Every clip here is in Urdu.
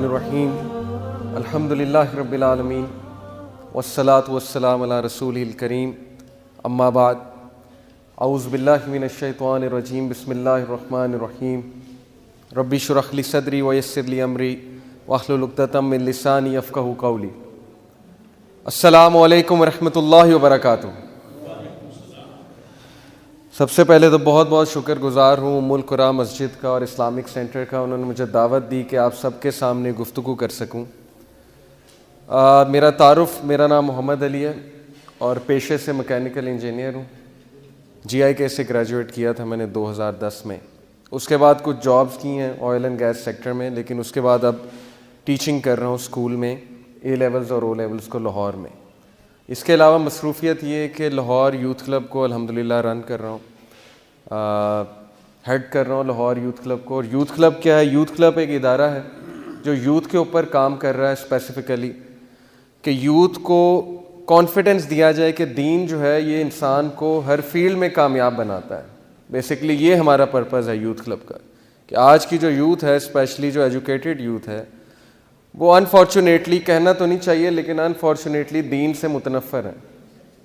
الرحمن الرحیم الحمد للہ رب العالمین والصلاة والسلام علی رسولہ الکریم اما بعد اعوذ باللہ من الشیطان الرجیم بسم اللہ الرحمن الرحیم رب اشرح لی صدری ویسر لی امری واحلل عقدۃ من لسانی یفقہوا قولی۔ السلام علیکم ورحمۃ اللہ وبرکاتہ۔ سب سے پہلے تو بہت بہت شکر گزار ہوں ام القریٰ مسجد کا اور اسلامک سینٹر کا، انہوں نے مجھے دعوت دی کہ آپ سب کے سامنے گفتگو کر سکوں۔ میرا تعارف، میرا نام محمد علی ہے اور پیشے سے مکینیکل انجینئر ہوں۔ جی آئی کے سے گریجویٹ کیا تھا میں نے 2010 میں۔ اس کے بعد کچھ جابز کی ہیں آئل اینڈ گیس سیکٹر میں، لیکن اس کے بعد اب ٹیچنگ کر رہا ہوں اسکول میں، اے لیولز اور او لیولز کو لاہور میں۔ اس کے علاوہ مصروفیت یہ ہے کہ لاہور یوتھ کلب کو الحمدللہ رن کر رہا ہوں، ہیڈ کر رہا ہوں لاہور یوتھ کلب کو۔ اور یوتھ کلب کیا ہے؟ یوتھ کلب ایک ادارہ ہے جو یوتھ کے اوپر کام کر رہا ہے اسپیسیفکلی، کہ یوتھ کو کانفیڈنس دیا جائے کہ دین جو ہے یہ انسان کو ہر فیلڈ میں کامیاب بناتا ہے۔ بیسکلی یہ ہمارا پرپز ہے یوتھ کلب کا، کہ آج کی جو یوتھ ہے، اسپیشلی جو ایجوکیٹڈ یوتھ ہے، وہ انفارچونیٹلی، کہنا تو نہیں چاہیے لیکن انفارچونیٹلی دین سے متنفر ہیں۔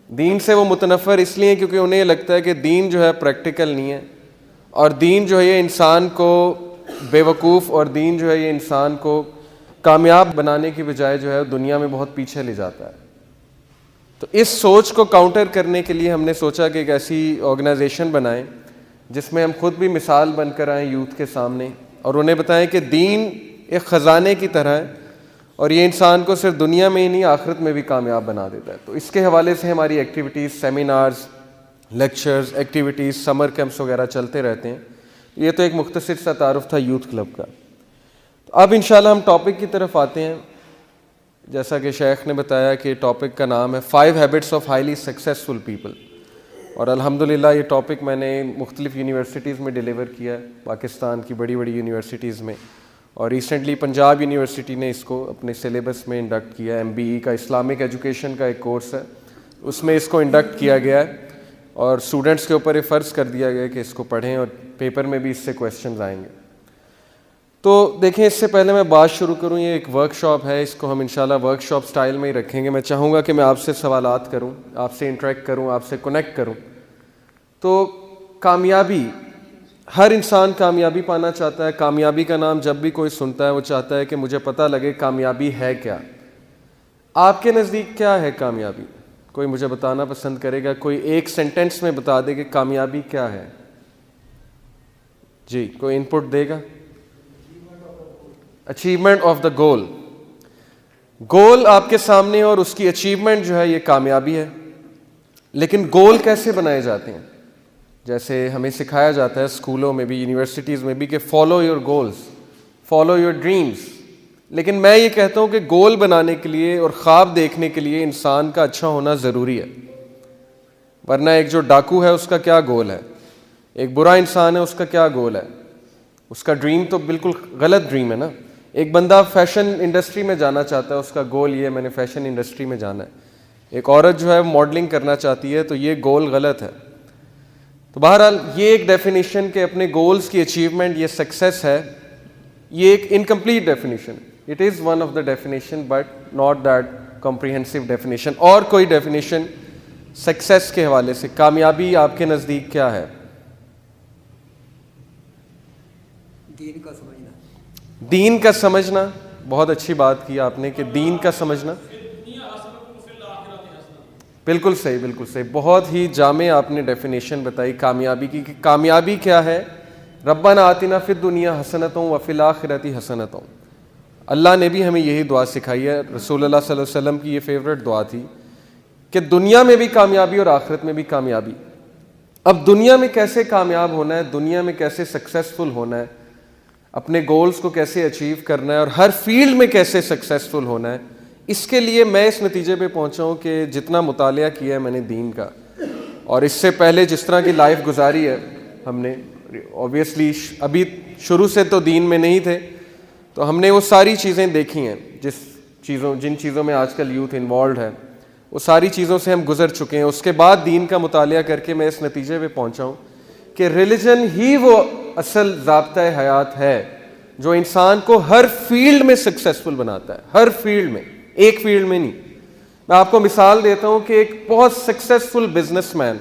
دین سے وہ متنفر اس لیے کیونکہ انہیں یہ لگتا ہے کہ دین جو ہے پریکٹیکل نہیں ہے، اور دین جو ہے یہ انسان کو بے وقوف، اور دین جو ہے یہ انسان کو کامیاب بنانے کی بجائے جو ہے دنیا میں بہت پیچھے لے جاتا ہے۔ تو اس سوچ کو کاؤنٹر کرنے کے لیے ہم نے سوچا کہ ایک ایسی آرگنائزیشن بنائیں جس میں ہم خود بھی مثال بن کر آئیں یوتھ کے سامنے، اور انہیں بتائیں کہ دین ایک خزانے کی طرح ہے اور یہ انسان کو صرف دنیا میں ہی نہیں آخرت میں بھی کامیاب بنا دیتا ہے۔ تو اس کے حوالے سے ہماری ایکٹیویٹیز، سیمینارز، لیکچرز، ایکٹیویٹیز، سمر کیمپس وغیرہ چلتے رہتے ہیں۔ یہ تو ایک مختصر سا تعارف تھا یوتھ کلب کا۔ تو اب انشاءاللہ ہم ٹاپک کی طرف آتے ہیں۔ جیسا کہ شیخ نے بتایا کہ ٹاپک کا نام ہے 5 habits of highly successful people, اور الحمدللہ یہ ٹاپک میں نے مختلف یونیورسٹیز میں ڈیلیور کیا ہے، پاکستان کی بڑی بڑی یونیورسٹیز میں، اور ریسنٹلی پنجاب یونیورسٹی نے اس کو اپنے سلیبس میں انڈکٹ کیا ہے۔ MBE کا اسلامک ایجوکیشن کا ایک کورس ہے، اس میں اس کو انڈکٹ کیا گیا ہے، اور اسٹوڈنٹس کے اوپر یہ فرض کر دیا گیا ہے کہ اس کو پڑھیں، اور پیپر میں بھی اس سے کویسچنز آئیں گے۔ تو دیکھیں، اس سے پہلے میں بات شروع کروں، یہ ایک ورک شاپ ہے، اس کو ہم انشاءاللہ ورک شاپ سٹائل میں ہی رکھیں گے۔ میں چاہوں گا کہ میں آپ سے سوالات کروں، آپ سے انٹریکٹ کروں، آپ سے کنیکٹ کروں۔ تو کامیابی، ہر انسان کامیابی پانا چاہتا ہے۔ کامیابی کا نام جب بھی کوئی سنتا ہے وہ چاہتا ہے کہ مجھے پتہ لگے کامیابی ہے کیا۔ آپ کے نزدیک کیا ہے کامیابی؟ کوئی مجھے بتانا پسند کرے گا؟ کوئی ایک سینٹنس میں بتا دے کہ کامیابی کیا ہے؟ جی، کوئی انپٹ دے گا؟ Achievement of the goal. Goal آپ کے سامنے اور اس کی اچیومنٹ جو ہے یہ کامیابی ہے۔ لیکن گول کیسے بنائے جاتے ہیں؟ جیسے ہمیں سکھایا جاتا ہے اسکولوں میں بھی، یونیورسٹیز میں بھی، کہ follow your goals, follow your dreams. لیکن میں یہ کہتا ہوں کہ گول بنانے کے لیے اور خواب دیکھنے کے لیے انسان کا اچھا ہونا ضروری ہے، ورنہ ایک جو ڈاکو ہے اس کا کیا گول ہے؟ ایک برا انسان ہے، اس کا کیا گول ہے؟ اس کا ڈریم تو بالکل غلط ڈریم ہے نا۔ ایک بندہ فیشن انڈسٹری میں جانا چاہتا ہے، اس کا گول یہ ہے میں نے فیشن انڈسٹری میں جانا ہے۔ ایک عورت جو ہے ماڈلنگ کرنا چاہتی ہے، تو یہ گول غلط ہے۔ تو بہرحال یہ ایک ڈیفینیشن کہ اپنے گولز کی اچیومنٹ یہ سکسیس ہے، یہ ایک incomplete definition. It is one of the definition but not that comprehensive definition. اور کوئی ڈیفینیشن سکسیس کے حوالے سے، کامیابی آپ کے نزدیک کیا ہے؟ دین کا سمجھنا۔ دین کا سمجھنا، بہت اچھی بات کی آپ نے کہ دین کا سمجھنا۔ بالکل صحیح، بالکل صحیح، بہت ہی جامع آپ نے ڈیفینیشن بتائی کامیابی کی، کہ کامیابی کیا ہے۔ ربنا آتنا فی الدنیا حسنۃ وفی الآخرۃ حسنۃ۔ اللہ نے بھی ہمیں یہی دعا سکھائی ہے، رسول اللہ صلی اللہ علیہ وسلم کی یہ فیوریٹ دعا تھی کہ دنیا میں بھی کامیابی اور آخرت میں بھی کامیابی۔ اب دنیا میں کیسے کامیاب ہونا ہے، دنیا میں کیسے سکسیسفل ہونا ہے، اپنے گولز کو کیسے اچیو کرنا ہے، اور ہر فیلڈ میں کیسے سکسیسفل ہونا ہے، اس کے لیے میں اس نتیجے پہ پہنچا ہوں کہ جتنا مطالعہ کیا ہے میں نے دین کا، اور اس سے پہلے جس طرح کی لائف گزاری ہے ہم نے، اوبیسلی ابھی شروع سے تو دین میں نہیں تھے، تو ہم نے وہ ساری چیزیں دیکھی ہیں، جن چیزوں میں آج کل یوتھ انوالوڈ ہے، وہ ساری چیزوں سے ہم گزر چکے ہیں۔ اس کے بعد دین کا مطالعہ کر کے میں اس نتیجے پہ پہنچا ہوں کہ ریلیجن ہی وہ اصل ضابطۂ حیات ہے جو انسان کو ہر فیلڈ میں سکسیسفل بناتا ہے, ہر فیلڈ میں, ایک فیلڈ میں نہیں. میں آپ کو مثال دیتا ہوں کہ ایک بہت سکسیسفل بزنس مین,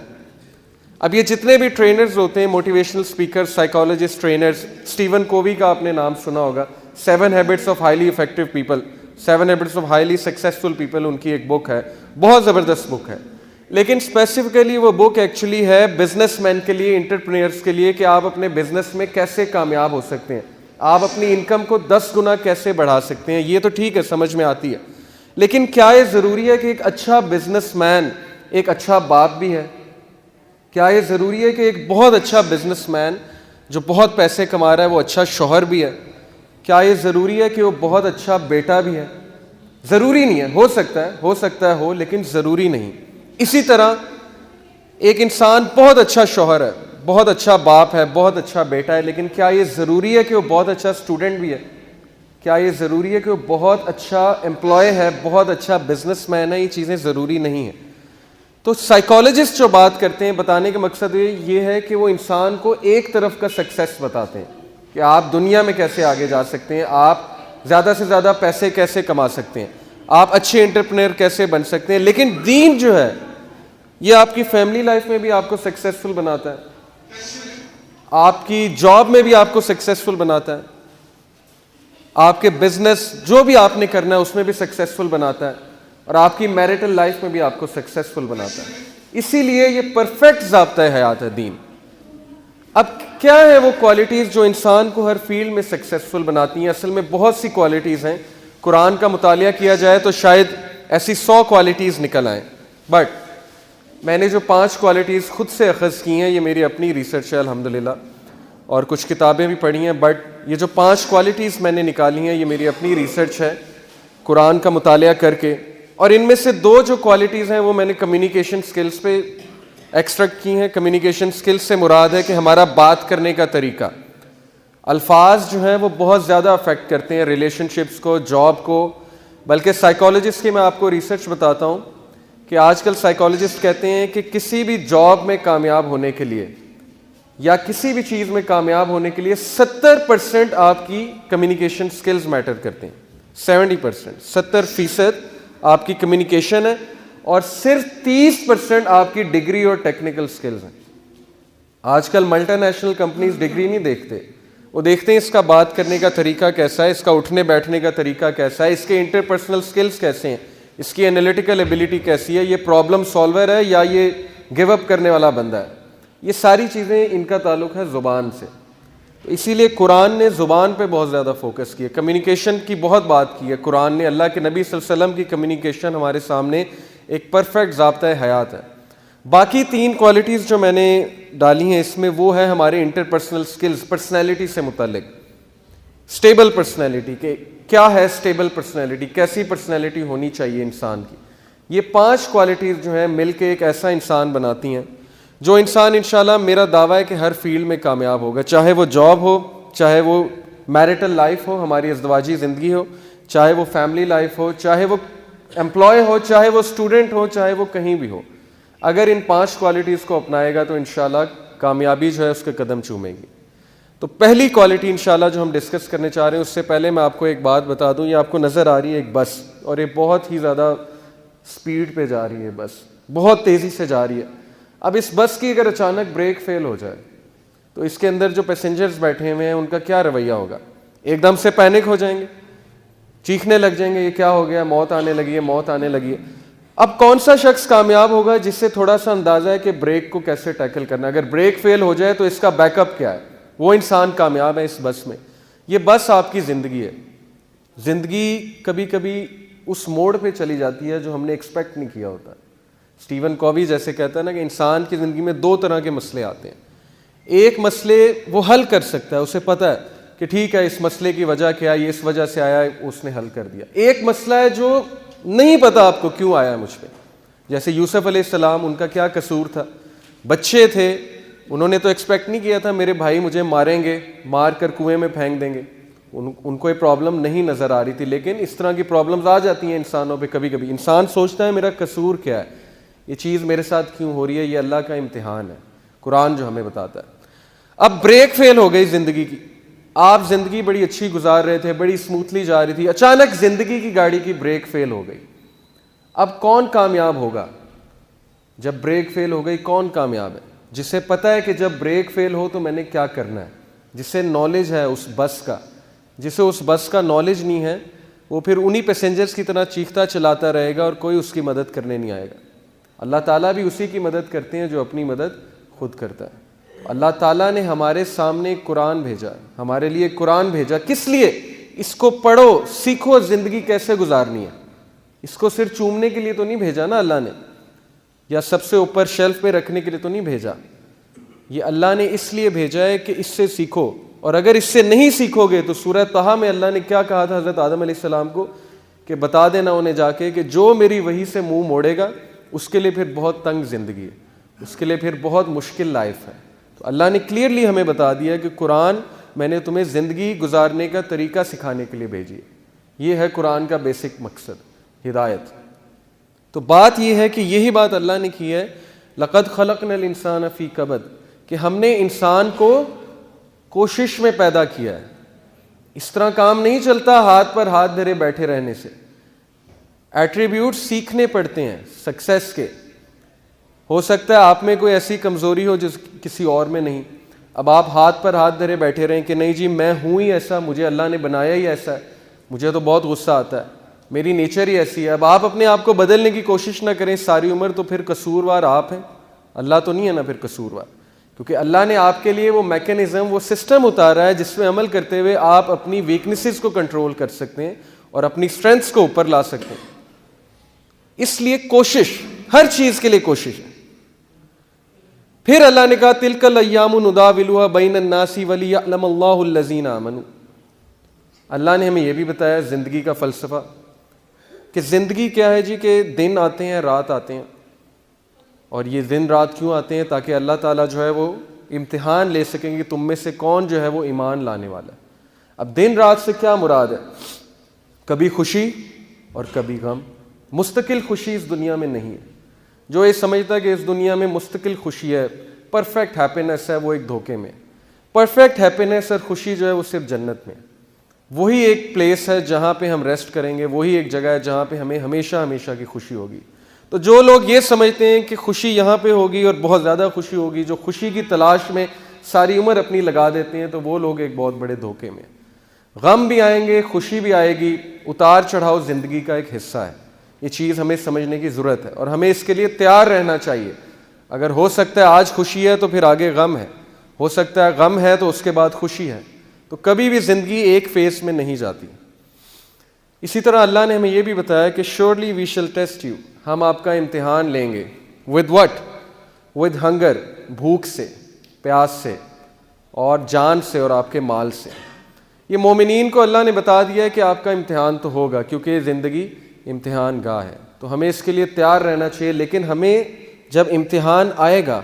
اب یہ جتنے بھی ٹرینرز ہوتے ہیں, motivational speaker, psychologist, trainers, Steven Covey کا آپ نے نام سنا ہوگا, 7 habits of highly effective people, 7 habits of highly successful people, ان کی ایک بک ہے, بہت زبردست بک ہے. لیکن اسپیسیفکلی وہ بک ایکچولی ہے بزنس مین کے لیے, انٹرپرینئرس کے لیے, کہ آپ اپنے بزنس میں کیسے کامیاب ہو سکتے ہیں, آپ اپنی انکم کو 10 گنا کیسے بڑھا سکتے ہیں. یہ تو ٹھیک ہے, سمجھ میں آتی ہے, لیکن کیا یہ ضروری ہے کہ ایک اچھا بزنس مین ایک اچھا باپ بھی ہے؟ کیا یہ ضروری ہے کہ ایک بہت اچھا بزنس مین جو بہت پیسے کما رہا ہے وہ اچھا شوہر بھی ہے؟ کیا یہ ضروری ہے کہ وہ بہت اچھا بیٹا بھی ہے؟ ضروری نہیں ہے. ہو سکتا ہے, لیکن ضروری نہیں. اسی طرح ایک انسان بہت اچھا شوہر ہے, بہت اچھا باپ ہے, بہت اچھا بیٹا ہے, لیکن کیا یہ ضروری ہے کہ وہ بہت اچھا اسٹوڈنٹ بھی ہے؟ کیا یہ ضروری ہے کہ وہ بہت اچھا امپلائی ہے, بہت اچھا بزنس مین ہے؟ یہ چیزیں ضروری نہیں ہیں. تو سائیکالوجسٹ جو بات کرتے ہیں, بتانے کا مقصد یہ ہے کہ وہ انسان کو ایک طرف کا سکسیس بتاتے ہیں کہ آپ دنیا میں کیسے آگے جا سکتے ہیں, آپ زیادہ سے زیادہ پیسے کیسے کما سکتے ہیں, آپ اچھے انٹرپرینر کیسے بن سکتے ہیں. لیکن دین جو ہے یہ آپ کی فیملی لائف میں بھی آپ کو سکسیسفل بناتا ہے, آپ کی جاب میں بھی آپ کو سکسیسفل بناتا ہے, آپ کے بزنس جو بھی آپ نے کرنا ہے اس میں بھی سکسیسفل بناتا ہے, اور آپ کی میرٹل لائف میں بھی آپ کو سکسیسفل بناتا ہے. اسی لیے یہ پرفیکٹ ضابطۂ حیات ہے دین. اب کیا ہے وہ کوالٹیز جو انسان کو ہر فیلڈ میں سکسیسفل بناتی ہیں؟ اصل میں بہت سی کوالٹیز ہیں. قرآن کا مطالعہ کیا جائے تو شاید ایسی 100 کوالٹیز نکل آئیں, بٹ میں نے جو 5 کوالٹیز خود سے اخذ کی ہیں, یہ میری اپنی ریسرچ ہے الحمدللہ, اور کچھ کتابیں بھی پڑھی ہیں, بٹ یہ جو 5 کوالٹیز میں نے نکالی ہیں یہ میری اپنی ریسرچ ہے قرآن کا مطالعہ کر کے. اور ان میں سے 2 جو کوالٹیز ہیں وہ میں نے کمیونیکیشن سکلز پہ ایکسٹریکٹ کی ہیں. کمیونیکیشن سکلز سے مراد ہے کہ ہمارا بات کرنے کا طریقہ, الفاظ جو ہیں وہ بہت زیادہ افیکٹ کرتے ہیں ریلیشن شپس کو, جاب کو. بلکہ سائیکالوجسٹ کی میں آپ کو ریسرچ بتاتا ہوں کہ آج کل سائیکالوجسٹ کہتے ہیں کہ کسی بھی جاب میں کامیاب ہونے کے لیے یا کسی بھی چیز میں کامیاب ہونے کے لیے 70% آپ کی کمیونیکیشن سکلز میٹر کرتے ہیں. 70%, 70% آپ کی کمیونیکیشن ہے, اور صرف 30% آپ کی ڈگری اور ٹیکنیکل سکلز ہیں. آج کل ملٹی نیشنل کمپنیز ڈگری نہیں دیکھتے, وہ دیکھتے ہیں اس کا بات کرنے کا طریقہ کیسا ہے, اس کا اٹھنے بیٹھنے کا طریقہ کیسا ہے, اس کے انٹرپرسنل سکلز کیسے ہیں, اس کی انالیٹیکل ایبلٹی کیسی ہے, یہ پرابلم سالور ہے یا یہ گیو اپ کرنے والا بندہ ہے. یہ ساری چیزیں ان کا تعلق ہے زبان سے. تو اسی لیے قرآن نے زبان پہ بہت زیادہ فوکس کیا, کمیونیکیشن کی بہت بات کی ہے قرآن نے. اللہ کے نبی صلی اللہ علیہ وسلم کی کمیونیکیشن ہمارے سامنے ایک پرفیکٹ ضابطۂ حیات ہے. باقی 3 کوالٹیز جو میں نے ڈالی ہیں اس میں وہ ہے ہمارے انٹرپرسنل سکلز, پرسنالٹی سے متعلق. اسٹیبل پرسنالٹی, کہ کیا ہے اسٹیبل پرسنالٹی, کیسی پرسنالٹی ہونی چاہیے انسان کی. یہ 5 کوالٹیز جو ہیں مل کے ایک ایسا انسان بناتی ہیں جو انسان انشاءاللہ میرا دعویٰ ہے کہ ہر فیلڈ میں کامیاب ہوگا, چاہے وہ جاب ہو, چاہے وہ میرٹل لائف ہو, ہماری ازدواجی زندگی ہو, چاہے وہ فیملی لائف ہو, چاہے وہ امپلائی ہو, چاہے وہ اسٹوڈنٹ ہو, چاہے وہ کہیں بھی ہو. اگر ان 5 کوالٹیز کو اپنائے گا تو انشاءاللہ کامیابی جو ہے اس کے قدم چومے گی. تو پہلی کوالٹی انشاءاللہ جو ہم ڈسکس کرنے چاہ رہے ہیں, اس سے پہلے میں آپ کو ایک بات بتا دوں. یہ آپ کو نظر آ رہی ہے ایک بس, اور یہ بہت ہی زیادہ سپیڈ پہ جا رہی ہے, بس بہت تیزی سے جا رہی ہے. اب اس بس کی اگر اچانک بریک فیل ہو جائے تو اس کے اندر جو پیسنجرز بیٹھے ہوئے ہیں ان کا کیا رویہ ہوگا؟ ایک دم سے پینک ہو جائیں گے, چیخنے لگ جائیں گے, یہ کیا ہو گیا, موت آنے لگی ہے, موت آنے لگی ہے. اب کون سا شخص کامیاب ہوگا جس سے تھوڑا سا اندازہ ہے کہ بریک کو کیسے ٹیکل کرنا ہے, اگر بریک فیل ہو جائے تو اس کا بیک اپ کیا ہے, وہ انسان کامیاب ہے اس بس میں. یہ بس آپ کی زندگی ہے. زندگی کبھی کبھی اس موڑ پہ چلی جاتی ہے جو ہم نے ایکسپیکٹ نہیں کیا ہوتا. اسٹیون کووی جیسے کہتا ہے نا کہ انسان کی زندگی میں 2 طرح کے مسئلے آتے ہیں. ایک مسئلے وہ حل کر سکتا ہے, اسے پتہ ہے کہ ٹھیک ہے اس مسئلے کی وجہ کیا ہے, یہ اس وجہ سے آیا ہے, اس نے حل کر دیا. ایک مسئلہ ہے جو نہیں پتا آپ کو کیوں آیا ہے مجھ پہ, جیسے یوسف علیہ السلام, ان کا کیا قصور تھا, بچے تھے, انہوں نے تو ایکسپیکٹ نہیں کیا تھا میرے بھائی مجھے ماریں گے, مار کر کنویں میں پھینک دیں گے. ان کو یہ پرابلم نہیں نظر آ رہی تھی, لیکن اس طرح کی پرابلمز آ جاتی ہیں انسانوں پہ. کبھی کبھی انسان سوچتا ہے میرا قصور کیا ہے, یہ چیز میرے ساتھ کیوں ہو رہی ہے, یہ اللہ کا امتحان ہے, قرآن جو ہمیں بتاتا ہے. اب بریک فیل ہو گئی زندگی کی, آپ زندگی بڑی اچھی گزار رہے تھے, بڑی اسموتھلی جا رہی تھی, اچانک زندگی کی گاڑی کی بریک فیل ہو گئی. اب کون کامیاب ہوگا؟ جب بریک فیل ہو گئی کون کامیاب ہے؟ جسے پتہ ہے کہ جب بریک فیل ہو تو میں نے کیا کرنا ہے, جسے نالج ہے اس بس کا. جسے اس بس کا نالج نہیں ہے وہ پھر انہی پیسنجرز کی طرح چیختا چلاتا رہے گا اور کوئی اس کی مدد کرنے نہیں آئے گا. اللہ تعالیٰ بھی اسی کی مدد کرتے ہیں جو اپنی مدد خود کرتا ہے. اللہ تعالیٰ نے ہمارے سامنے قرآن بھیجا, ہمارے لیے قرآن بھیجا. کس لیے؟ اس کو پڑھو, سیکھو زندگی کیسے گزارنی ہے. اس کو صرف چومنے کے لیے تو نہیں بھیجا نا اللہ نے, یا سب سے اوپر شیلف پہ رکھنے کے لیے تو نہیں بھیجا. یہ اللہ نے اس لیے بھیجا ہے کہ اس سے سیکھو, اور اگر اس سے نہیں سیکھو گے تو سورہ طہ میں اللہ نے کیا کہا تھا حضرت آدم علیہ السلام کو, کہ بتا دینا انہیں جا کے کہ جو میری وحی سے منہ موڑے گا اس کے لیے پھر بہت تنگ زندگی ہے, اس کے لیے پھر بہت مشکل لائف ہے. تو اللہ نے کلیئرلی ہمیں بتا دیا کہ قرآن میں نے تمہیں زندگی گزارنے کا طریقہ سکھانے کے لیے بھیجی ہے. یہ ہے قرآن کا بیسک مقصد, ہدایت. تو بات یہ ہے کہ یہی بات اللہ نے کی ہے, لقد خلقنا الانسان فی کبد, کہ ہم نے انسان کو کوشش میں پیدا کیا ہے. اس طرح کام نہیں چلتا ہاتھ پر ہاتھ دھرے بیٹھے رہنے سے. ایٹریبیوٹ سیکھنے پڑتے ہیں سکسیس کے. ہو سکتا ہے آپ میں کوئی ایسی کمزوری ہو جس کسی اور میں نہیں. اب آپ ہاتھ پر ہاتھ دھرے بیٹھے رہیں کہ نہیں جی میں ہوں ہی ایسا, مجھے اللہ نے بنایا ہی ایسا ہے, مجھے تو بہت غصہ آتا ہے, میری نیچر ہی ایسی ہے. اب آپ اپنے آپ کو بدلنے کی کوشش نہ کریں ساری عمر, تو پھر قصوروار آپ ہیں, اللہ تو نہیں ہے نا پھر قصوروار. کیونکہ اللہ نے آپ کے لیے وہ میکینزم, وہ سسٹم اتارا ہے جس میں عمل کرتے ہوئے آپ اپنی ویکنیسز کو کنٹرول کر سکتے ہیں اور اپنی اسٹرینتھس کو اوپر لا سکتے ہیں. اس لیے کوشش, ہر چیز کے لیے کوشش ہے. پھر اللہ نے کہا تلک الایام نداولها بین الناس ولیعلم اللہ الذین آمنوا. اللہ نے ہمیں یہ بھی بتایا زندگی کا فلسفہ, کہ زندگی کیا ہے جی, کہ دن آتے ہیں رات آتے ہیں. اور یہ دن رات کیوں آتے ہیں؟ تاکہ اللہ تعالیٰ جو ہے وہ امتحان لے سکیں کہ تم میں سے کون جو ہے وہ ایمان لانے والا ہے. اب دن رات سے کیا مراد ہے؟ کبھی خوشی اور کبھی غم. مستقل خوشی اس دنیا میں نہیں ہے. جو یہ سمجھتا ہے کہ اس دنیا میں مستقل خوشی ہے, پرفیکٹ ہیپینس ہے, وہ ایک دھوکے میں. پرفیکٹ ہیپینس اور خوشی جو ہے وہ صرف جنت میں. وہی ایک پلیس ہے جہاں پہ ہم ریسٹ کریں گے, وہی ایک جگہ ہے جہاں پہ ہمیں ہمیشہ ہمیشہ کی خوشی ہوگی. تو جو لوگ یہ سمجھتے ہیں کہ خوشی یہاں پہ ہوگی اور بہت زیادہ خوشی ہوگی, جو خوشی کی تلاش میں ساری عمر اپنی لگا دیتے ہیں, تو وہ لوگ ایک بہت بڑے دھوکے میں. غم بھی آئیں گے, خوشی بھی آئے گی, اتار چڑھاؤ زندگی کا ایک حصہ ہے. یہ چیز ہمیں سمجھنے کی ضرورت ہے اور ہمیں اس کے لیے تیار رہنا چاہیے. اگر ہو سکتا ہے آج خوشی ہے تو پھر آگے غم ہے, ہو سکتا ہے غم ہے تو اس کے بعد خوشی ہے. تو کبھی بھی زندگی ایک فیز میں نہیں جاتی. اسی طرح اللہ نے ہمیں یہ بھی بتایا کہ surely we shall test you, ہم آپ کا امتحان لیں گے. with what? with hunger, بھوک سے, پیاس سے, اور جان سے, اور آپ کے مال سے. یہ مومنین کو اللہ نے بتا دیا ہے کہ آپ کا امتحان تو ہوگا, کیونکہ یہ زندگی امتحان گاہ ہے. تو ہمیں اس کے لیے تیار رہنا چاہیے. لیکن ہمیں جب امتحان آئے گا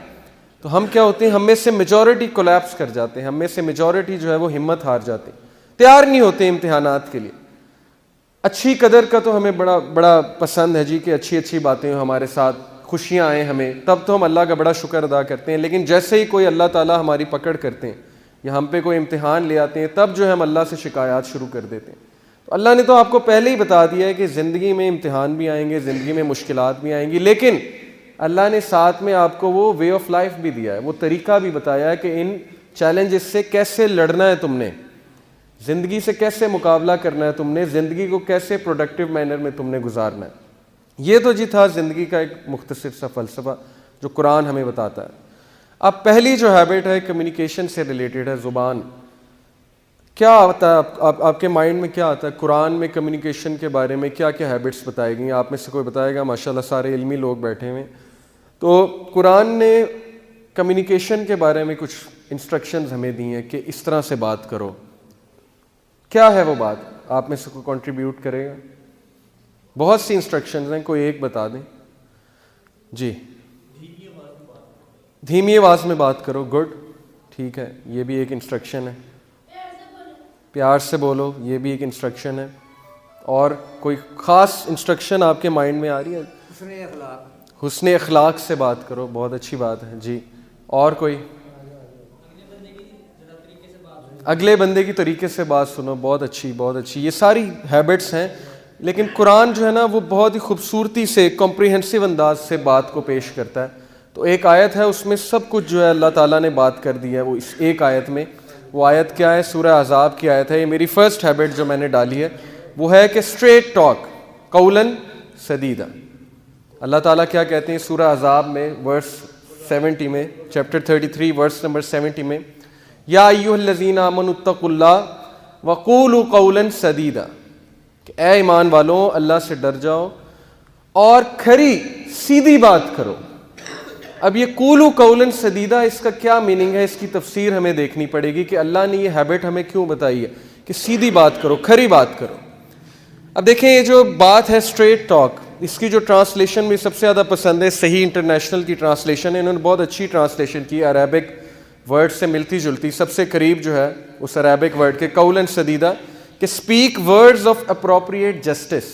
تو ہم کیا ہوتے ہیں, ہم میں سے میجورٹی کولیپس کر جاتے ہیں, ہم میں سے میجورٹی جو ہے وہ ہمت ہار جاتے ہیں, تیار نہیں ہوتے امتحانات کے لیے. اچھی قدر کا تو ہمیں بڑا پسند ہے جی, کہ اچھی اچھی باتیں ہمارے ساتھ, خوشیاں آئیں ہمیں, تب تو ہم اللہ کا بڑا شکر ادا کرتے ہیں. لیکن جیسے ہی کوئی اللہ تعالیٰ ہماری پکڑ کرتے ہیں یا ہم پہ کوئی امتحان لے آتے ہیں, تب جو ہے ہم اللہ سے شکایات شروع کر دیتے ہیں. تو اللہ نے تو آپ کو پہلے ہی بتا دیا ہے کہ زندگی میں امتحان بھی آئیں گے, زندگی میں مشکلات بھی آئیں گی, لیکن اللہ نے ساتھ میں آپ کو وہ وے آف لائف بھی دیا ہے, وہ طریقہ بھی بتایا ہے کہ ان چیلنجز سے کیسے لڑنا ہے تم نے, زندگی سے کیسے مقابلہ کرنا ہے تم نے, زندگی کو کیسے پروڈکٹیو مینر میں تم نے گزارنا ہے. یہ تو جی تھا زندگی کا ایک مختصر سا فلسفہ جو قرآن ہمیں بتاتا ہے. اب پہلی جو ہیبٹ ہے کمیونیکیشن سے ریلیٹڈ ہے, زبان. کیا آتا ہے آپ کے مائنڈ میں, کیا آتا ہے قرآن میں کمیونیکیشن کے بارے میں کیا کیا ہیبٹس بتائی گئی ہیں؟ آپ میں سے کوئی بتائے گا؟ ماشاءاللہ سارے علمی لوگ بیٹھے ہوئے. تو قرآن نے کمیونیکیشن کے بارے میں کچھ انسٹرکشنز ہمیں دی ہیں کہ اس طرح سے بات کرو. کیا ہے وہ بات؟ آپ میں سے کوئی کنٹریبیوٹ کرے گا؟ بہت سی انسٹرکشنز ہیں, کوئی ایک بتا دیں. جی, دھیمی آواز میں بات کرو. گڈ, ٹھیک ہے, یہ بھی ایک انسٹرکشن ہے. پیار سے بولو, یہ بھی ایک انسٹرکشن ہے. اور کوئی خاص انسٹرکشن آپ کے مائنڈ میں آ رہی ہے؟ حسن اخلاق. حسن اخلاق سے بات کرو, بہت اچھی بات ہے. جی, اور کوئی؟ اگلے بندے کی طریقے سے بات سنو, بہت اچھی, یہ ساری ہیبٹس ہیں. لیکن قرآن جو ہے نا وہ بہت ہی خوبصورتی سے کمپریہنسو انداز سے بات کو پیش کرتا ہے. تو ایک آیت ہے اس میں سب کچھ جو ہے اللہ تعالیٰ نے بات کر دی ہے وہ اس ایک آیت میں. وہ آیت کیا ہے؟ سورہ احزاب کی آیت ہے. یہ میری فرسٹ ہیبٹ جو میں نے ڈالی ہے وہ ہے کہ اسٹریٹ ٹاک قولاً سدیدا. اللہ تعالیٰ کیا کہتے ہیں سورہ احزاب میں ورس 70 میں, چیپٹر 33 ورس نمبر 70 میں, یا ایھا الذین آمنوا اتقوا اللہ وقولوا قولا سدیدا, کہ اے ایمان والوں اللہ سے ڈر جاؤ اور کھری سیدھی بات کرو. اب یہ قولوا قولا سدیدا اس کا کیا میننگ ہے؟ اس کی تفسیر ہمیں دیکھنی پڑے گی کہ اللہ نے یہ ہیبٹ ہمیں کیوں بتائی ہے کہ سیدھی بات کرو, کھری بات کرو. اب دیکھیں یہ جو بات ہے اسٹریٹ ٹاک, اس کی جو ٹرانسلیشن مجھے سب سے زیادہ پسند ہے, صحیح انٹرنیشنل کی ٹرانسلیشن ہے. انہوں نے بہت اچھی ٹرانسلیشن کی, عربک ورڈ سے ملتی جلتی, سب سے قریب جو ہے اس عربک ورڈ کے قولاً سدیدا, کہ speak words of appropriate justice,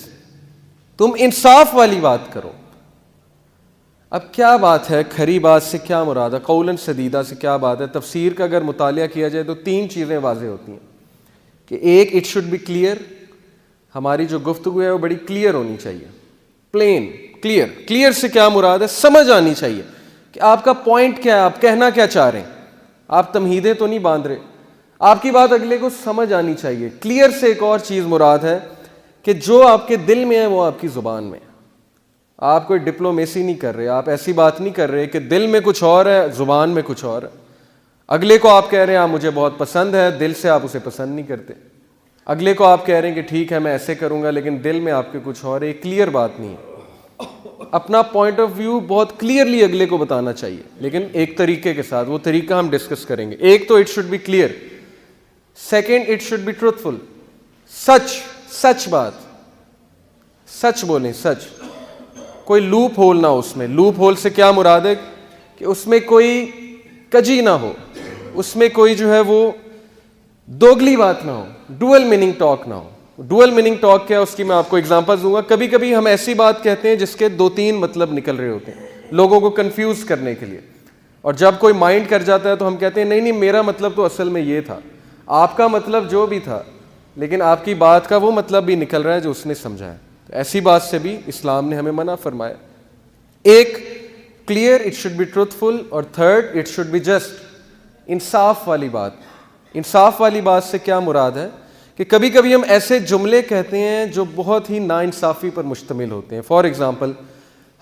تم انصاف والی بات کرو. اب کیا بات ہے کھری بات سے کیا مراد ہے؟ قولاً سدیدا سے کیا بات ہے؟ تفسیر کا اگر مطالعہ کیا جائے تو 3 چیزیں واضح ہوتی ہیں کہ ایک, اٹ شوڈ بی کلیئر, ہماری جو گفتگو ہے وہ بڑی کلیئر ہونی چاہیے, پلین کلیئر. کلیئر سے کیا مراد ہے؟ سمجھ آنی چاہیے کہ آپ کا پوائنٹ کیا ہے, آپ کہنا کیا چاہ رہے ہیں, آپ تمہیدیں تو نہیں باندھ رہے, آپ کی بات اگلے کو سمجھ آنی چاہیے. کلیئر سے ایک اور چیز مراد ہے کہ جو آپ کے دل میں ہے وہ آپ کی زبان میں ہے. آپ کوئی ڈپلومیسی نہیں کر رہے, آپ ایسی بات نہیں کر رہے کہ دل میں کچھ اور ہے زبان میں کچھ اور ہے. اگلے کو آپ کہہ رہے ہیں آپ مجھے بہت پسند ہے, دل سے آپ اسے پسند نہیں کرتے. اگلے کو آپ کہہ رہے ہیں کہ ٹھیک ہے میں ایسے کروں گا, لیکن دل میں آپ کے کچھ اور ہے. یہ کلیئر بات نہیں ہے. اپنا پوائنٹ آف ویو بہت کلیئرلی اگلے کو بتانا چاہیے, لیکن ایک طریقے کے ساتھ. وہ طریقہ ہم ڈسکس کریں گے. ایک تو it should be clear, second it should be truthful, سچ بات, سچ بولیں, سچ, کوئی لوپ ہول نہ ہو اس میں. لوپ ہول سے کیا مراد ہے کہ اس میں کوئی کجی نہ ہو, اس میں کوئی جو ہے وہ دوگلی بات نہ ہو, ڈوئل میننگ ٹاک نہ ہو. ڈوئل میننگ ٹاک کیا اس کی میں آپ کو اگزامپل دوں گا. کبھی کبھی ہم ایسی بات کہتے ہیں جس کے 2-3 مطلب نکل رہے ہوتے ہیں لوگوں کو کنفیوز کرنے کے لیے, اور جب کوئی مائنڈ کر جاتا ہے تو ہم کہتے ہیں نہیں میرا مطلب تو اصل میں یہ تھا, آپ کا مطلب جو بھی تھا, لیکن آپ کی بات کا وہ مطلب بھی نکل رہا ہے جو اس نے سمجھا ہے. ایسی بات سے بھی اسلام نے ہمیں منع فرمایا. ایک clear, it should be truthful, اور third it should be just, انصاف والی بات. انصاف والی بات سے کیا مراد ہے کہ کبھی کبھی ہم ایسے جملے کہتے ہیں جو بہت ہی ناانصافی پر مشتمل ہوتے ہیں. فار ایگزامپل,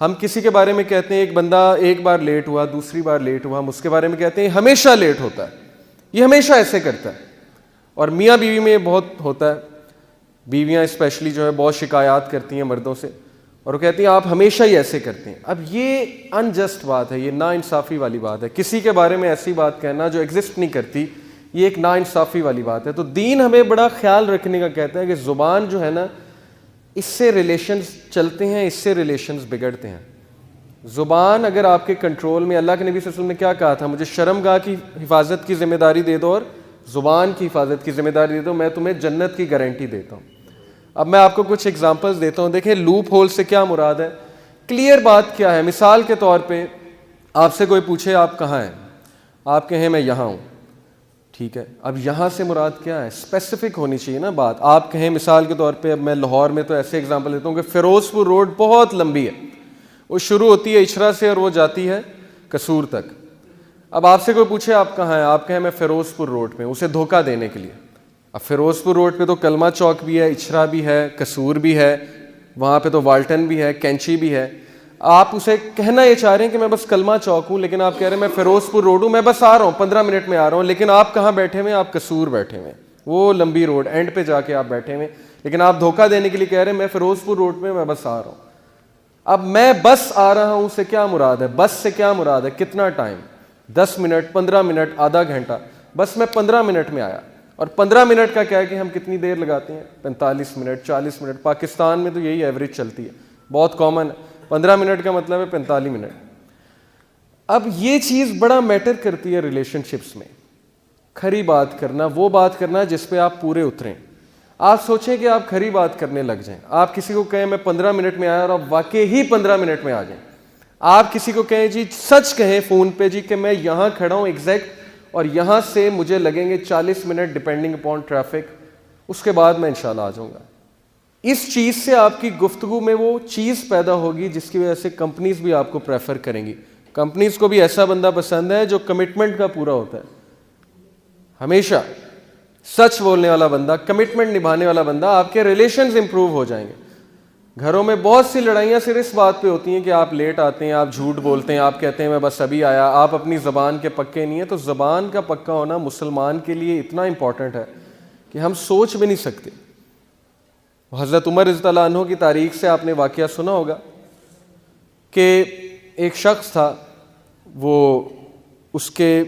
ہم کسی کے بارے میں کہتے ہیں ایک بندہ ایک بار لیٹ ہوا, دوسری بار لیٹ ہوا, ہم اس کے بارے میں کہتے ہیں ہمیشہ لیٹ ہوتا ہے, یہ ہمیشہ ایسے کرتا ہے. اور میاں بیوی میں یہ بہت ہوتا ہے, بیویاں اسپیشلی جو ہے بہت شکایات کرتی ہیں مردوں سے, اور وہ کہتی ہیں آپ ہمیشہ ہی ایسے کرتے ہیں. اب یہ انجسٹ بات ہے, یہ ناانصافی والی بات ہے. کسی کے بارے میں ایسی بات کہنا جو ایگزسٹ نہیں کرتی, یہ ایک ناانصافی والی بات ہے. تو دین ہمیں بڑا خیال رکھنے کا کہتا ہے کہ زبان جو ہے نا, اس سے ریلیشنز چلتے ہیں, اس سے ریلیشنز بگڑتے ہیں. زبان اگر آپ کے کنٹرول میں, اللہ کے نبی صلی اللہ علیہ وسلم نے کیا کہا تھا, مجھے شرمگاہ کی حفاظت کی ذمہ داری دے دو اور زبان کی حفاظت کی ذمہ داری دے دو, میں تمہیں جنت کی گارنٹی دیتا ہوں. اب میں آپ کو کچھ ایگزامپلس دیتا ہوں. دیکھیں لوپ ہول سے کیا مراد ہے, کلیئر بات کیا ہے. مثال کے طور پہ آپ سے کوئی پوچھے آپ کہاں ہیں, آپ کہیں میں یہاں ہوں, ٹھیک ہے. اب یہاں سے مراد کیا ہے, اسپیسیفک ہونی چاہیے نا بات. آپ کہیں مثال کے طور پہ, اب میں لاہور میں تو ایسے ایگزامپل دیتا ہوں کہ فیروز پور روڈ بہت لمبی ہے, وہ شروع ہوتی ہے اچھرا سے اور وہ جاتی ہے قصور تک. اب آپ سے کوئی پوچھے آپ کہاں ہیں, آپ کہیں میں فیروز پور روڈ میں, اسے دھوکہ دینے کے لیے. اب فیروز پور روڈ پہ تو کلمہ چوک بھی ہے, اچھرا بھی ہے, قصور بھی ہے, وہاں پہ تو والٹن بھی ہے, کینچی بھی ہے. آپ اسے کہنا یہ چاہ رہے ہیں کہ میں بس کلمہ چوک ہوں, لیکن آپ کہہ رہے ہیں میں فیروز پور روڈ ہوں, میں بس آ رہا ہوں 15 منٹ میں آ رہا ہوں, لیکن آپ کہاں بیٹھے ہوئے, آپ قصور بیٹھے ہوئے, وہ لمبی روڈ اینڈ پہ جا کے آپ بیٹھے ہوئے, لیکن آپ دھوکہ دینے کے لیے کہہ رہے ہیں میں فیروز پور روڈ پہ, میں بس آ رہا ہوں. اب میں بس آ رہا ہوں سے کیا مراد ہے, بس سے کیا مراد ہے, کتنا ٹائم, 10 منٹ, 15 منٹ, آدھا گھنٹہ. بس میں 15 منٹ میں آیا. اور 15 منٹ کا کیا ہے کہ ہم کتنی دیر لگاتے ہیں, 45 منٹ, 40 منٹ. پاکستان میں تو یہی ایوریج چلتی ہے, بہت کامن ہے. 15 منٹ کا مطلب ہے 45 منٹ. اب یہ چیز بڑا میٹر کرتی ہے ریلیشن شپس میں. کھری بات کرنا, وہ بات کرنا جس پہ آپ پورے اتریں. آپ سوچیں کہ آپ کھری بات کرنے لگ جائیں. آپ کسی کو کہیں میں 15 منٹ میں آیا اور آپ واقعی ہی 15 منٹ میں آ جائیں. آپ کسی کو کہیں جی سچ کہیں فون پہ جی کہ میں یہاں کھڑا ہوں ایگزیکٹ, اور یہاں سے مجھے لگیں گے 40 منٹ ڈپینڈنگ اپون ٹریفک، اس کے بعد میں انشاءاللہ آ جاؤں گا۔ اس چیز سے آپ کی گفتگو میں وہ چیز پیدا ہوگی جس کی وجہ سے کمپنیز بھی آپ کو پریفر کریں گی۔ کمپنیز کو بھی ایسا بندہ پسند ہے جو کمٹمنٹ کا پورا ہوتا ہے، ہمیشہ سچ بولنے والا بندہ، کمٹمنٹ نبھانے والا بندہ۔ آپ کے ریلیشنز امپروو ہو جائیں گے۔ گھروں میں بہت سی لڑائیاں صرف اس بات پہ ہوتی ہیں کہ آپ لیٹ آتے ہیں، آپ جھوٹ بولتے ہیں، آپ کہتے ہیں میں بس ابھی آیا، آپ اپنی زبان کے پکے نہیں ہیں۔ تو زبان کا پکا ہونا مسلمان کے لیے اتنا امپورٹنٹ ہے کہ ہم سوچ بھی نہیں سکتے۔ حضرت عمر رضی اللہ عنہ کی تاریخ سے آپ نے واقعہ سنا ہوگا کہ ایک شخص تھا، وہ اس کے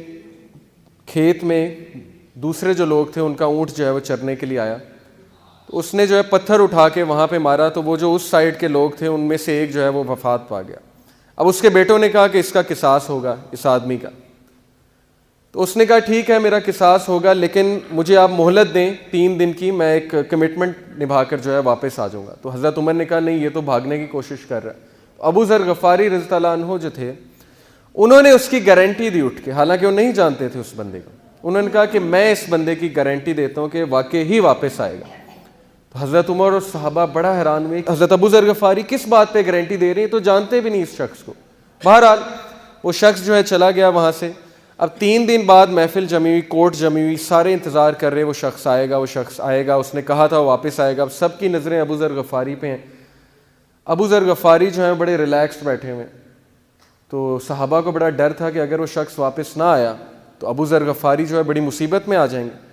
کھیت میں دوسرے جو لوگ تھے ان کا اونٹ جو ہے وہ چرنے کے لیے آیا، تو اس نے جو ہے پتھر اٹھا کے وہاں پہ مارا، تو وہ جو اس سائڈ کے لوگ تھے ان میں سے ایک جو ہے وہ وفات پا گیا۔ اب اس کے بیٹوں نے کہا کہ اس کا قصاص ہوگا اس آدمی کا، تو اس نے کہا ٹھیک ہے میرا قصاص ہوگا، لیکن مجھے آپ مہلت دیں 3 دن کی، میں ایک کمٹمنٹ نبھا کر جو ہے واپس آ جاؤں گا۔ تو حضرت عمر نے کہا نہیں، یہ تو بھاگنے کی کوشش کر رہا ہے۔ ابو ذر غفاری رضی اللہ عنہ جو تھے انہوں نے اس کی گارنٹی دی اٹھ کے، حالانکہ وہ نہیں جانتے تھے اس بندے کو۔ انہوں نے کہا کہ میں اس بندے کی گارنٹی دیتا ہوں کہ واقعی ہی واپس آئے گا۔ تو حضرت عمر اور صحابہ بڑا حیران ہوئے، حضرت ابو ذر غفاری کس بات پہ گارنٹی دے رہے ہیں، تو جانتے بھی نہیں اس شخص کو۔ بہرحال وہ شخص جو ہے چلا گیا وہاں سے۔ اب 3 دن بعد محفل جمی ہوئی، کورٹ جمی ہوئی، سارے انتظار کر رہے وہ شخص آئے گا، وہ شخص آئے گا، اس نے کہا تھا وہ واپس آئے گا۔ اب سب کی نظریں ابو ذر غفاری پہ ہیں۔ ابو ذر غفاری جو ہیں بڑے ریلیکسڈ بیٹھے ہوئے، تو صحابہ کو بڑا ڈر تھا کہ اگر وہ شخص واپس نہ آیا تو ابو ذر غفاری جو ہے بڑی مصیبت میں آ جائیں گے۔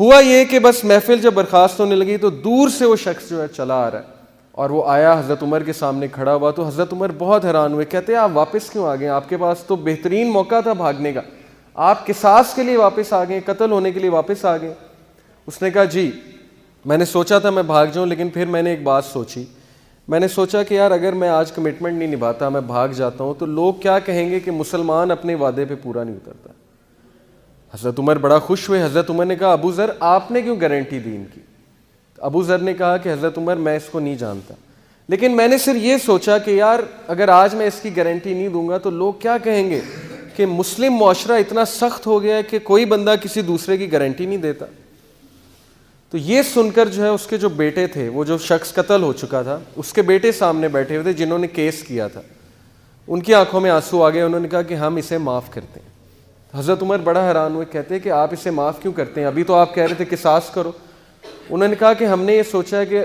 ہوا یہ کہ بس محفل جب برخاست ہونے لگی تو دور سے وہ شخص جو ہے چلا آ رہا ہے، اور وہ آیا حضرت عمر کے سامنے کھڑا ہوا۔ تو حضرت عمر بہت حیران ہوئے، کہتے ہیں آپ واپس کیوں آ گئے؟ آپ کے پاس تو بہترین موقع تھا بھاگنے کا، آپ قصاص کے لیے واپس آ گئے، قتل ہونے کے لیے واپس آ گئے۔ اس نے کہا جی میں نے سوچا تھا میں بھاگ جاؤں، لیکن پھر میں نے ایک بات سوچی، میں نے سوچا کہ یار اگر میں آج کمٹمنٹ نہیں نبھاتا، میں بھاگ جاتا ہوں، تو لوگ کیا کہیں گے کہ مسلمان اپنے وعدے پہ پورا نہیں اترتا۔ حضرت عمر بڑا خوش ہوئے۔ حضرت عمر نے کہا ابو ذر آپ نے کیوں گارنٹی دی ان کی؟ ابو ذر نے کہا کہ حضرت عمر میں اس کو نہیں جانتا، لیکن میں نے صرف یہ سوچا کہ یار اگر آج میں اس کی گارنٹی نہیں دوں گا تو لوگ کیا کہیں گے کہ مسلم معاشرہ اتنا سخت ہو گیا ہے کہ کوئی بندہ کسی دوسرے کی گارنٹی نہیں دیتا۔ تو یہ سن کر جو ہے اس کے جو بیٹے تھے، وہ جو شخص قتل ہو چکا تھا، اس کے بیٹے سامنے بیٹھے ہوئے تھے جنہوں نے کیس کیا تھا، ان کی آنکھوں میں آنسو آ گئے۔ انہوں نے کہا کہ ہم اسے معاف کرتے ہیں۔ حضرت عمر بڑا حیران ہوئے، کہتے ہیں کہ آپ اسے معاف کیوں کرتے ہیں؟ ابھی تو آپ کہہ رہے تھے قصاص کرو۔ انہوں نے کہا کہ ہم نے یہ سوچا ہے کہ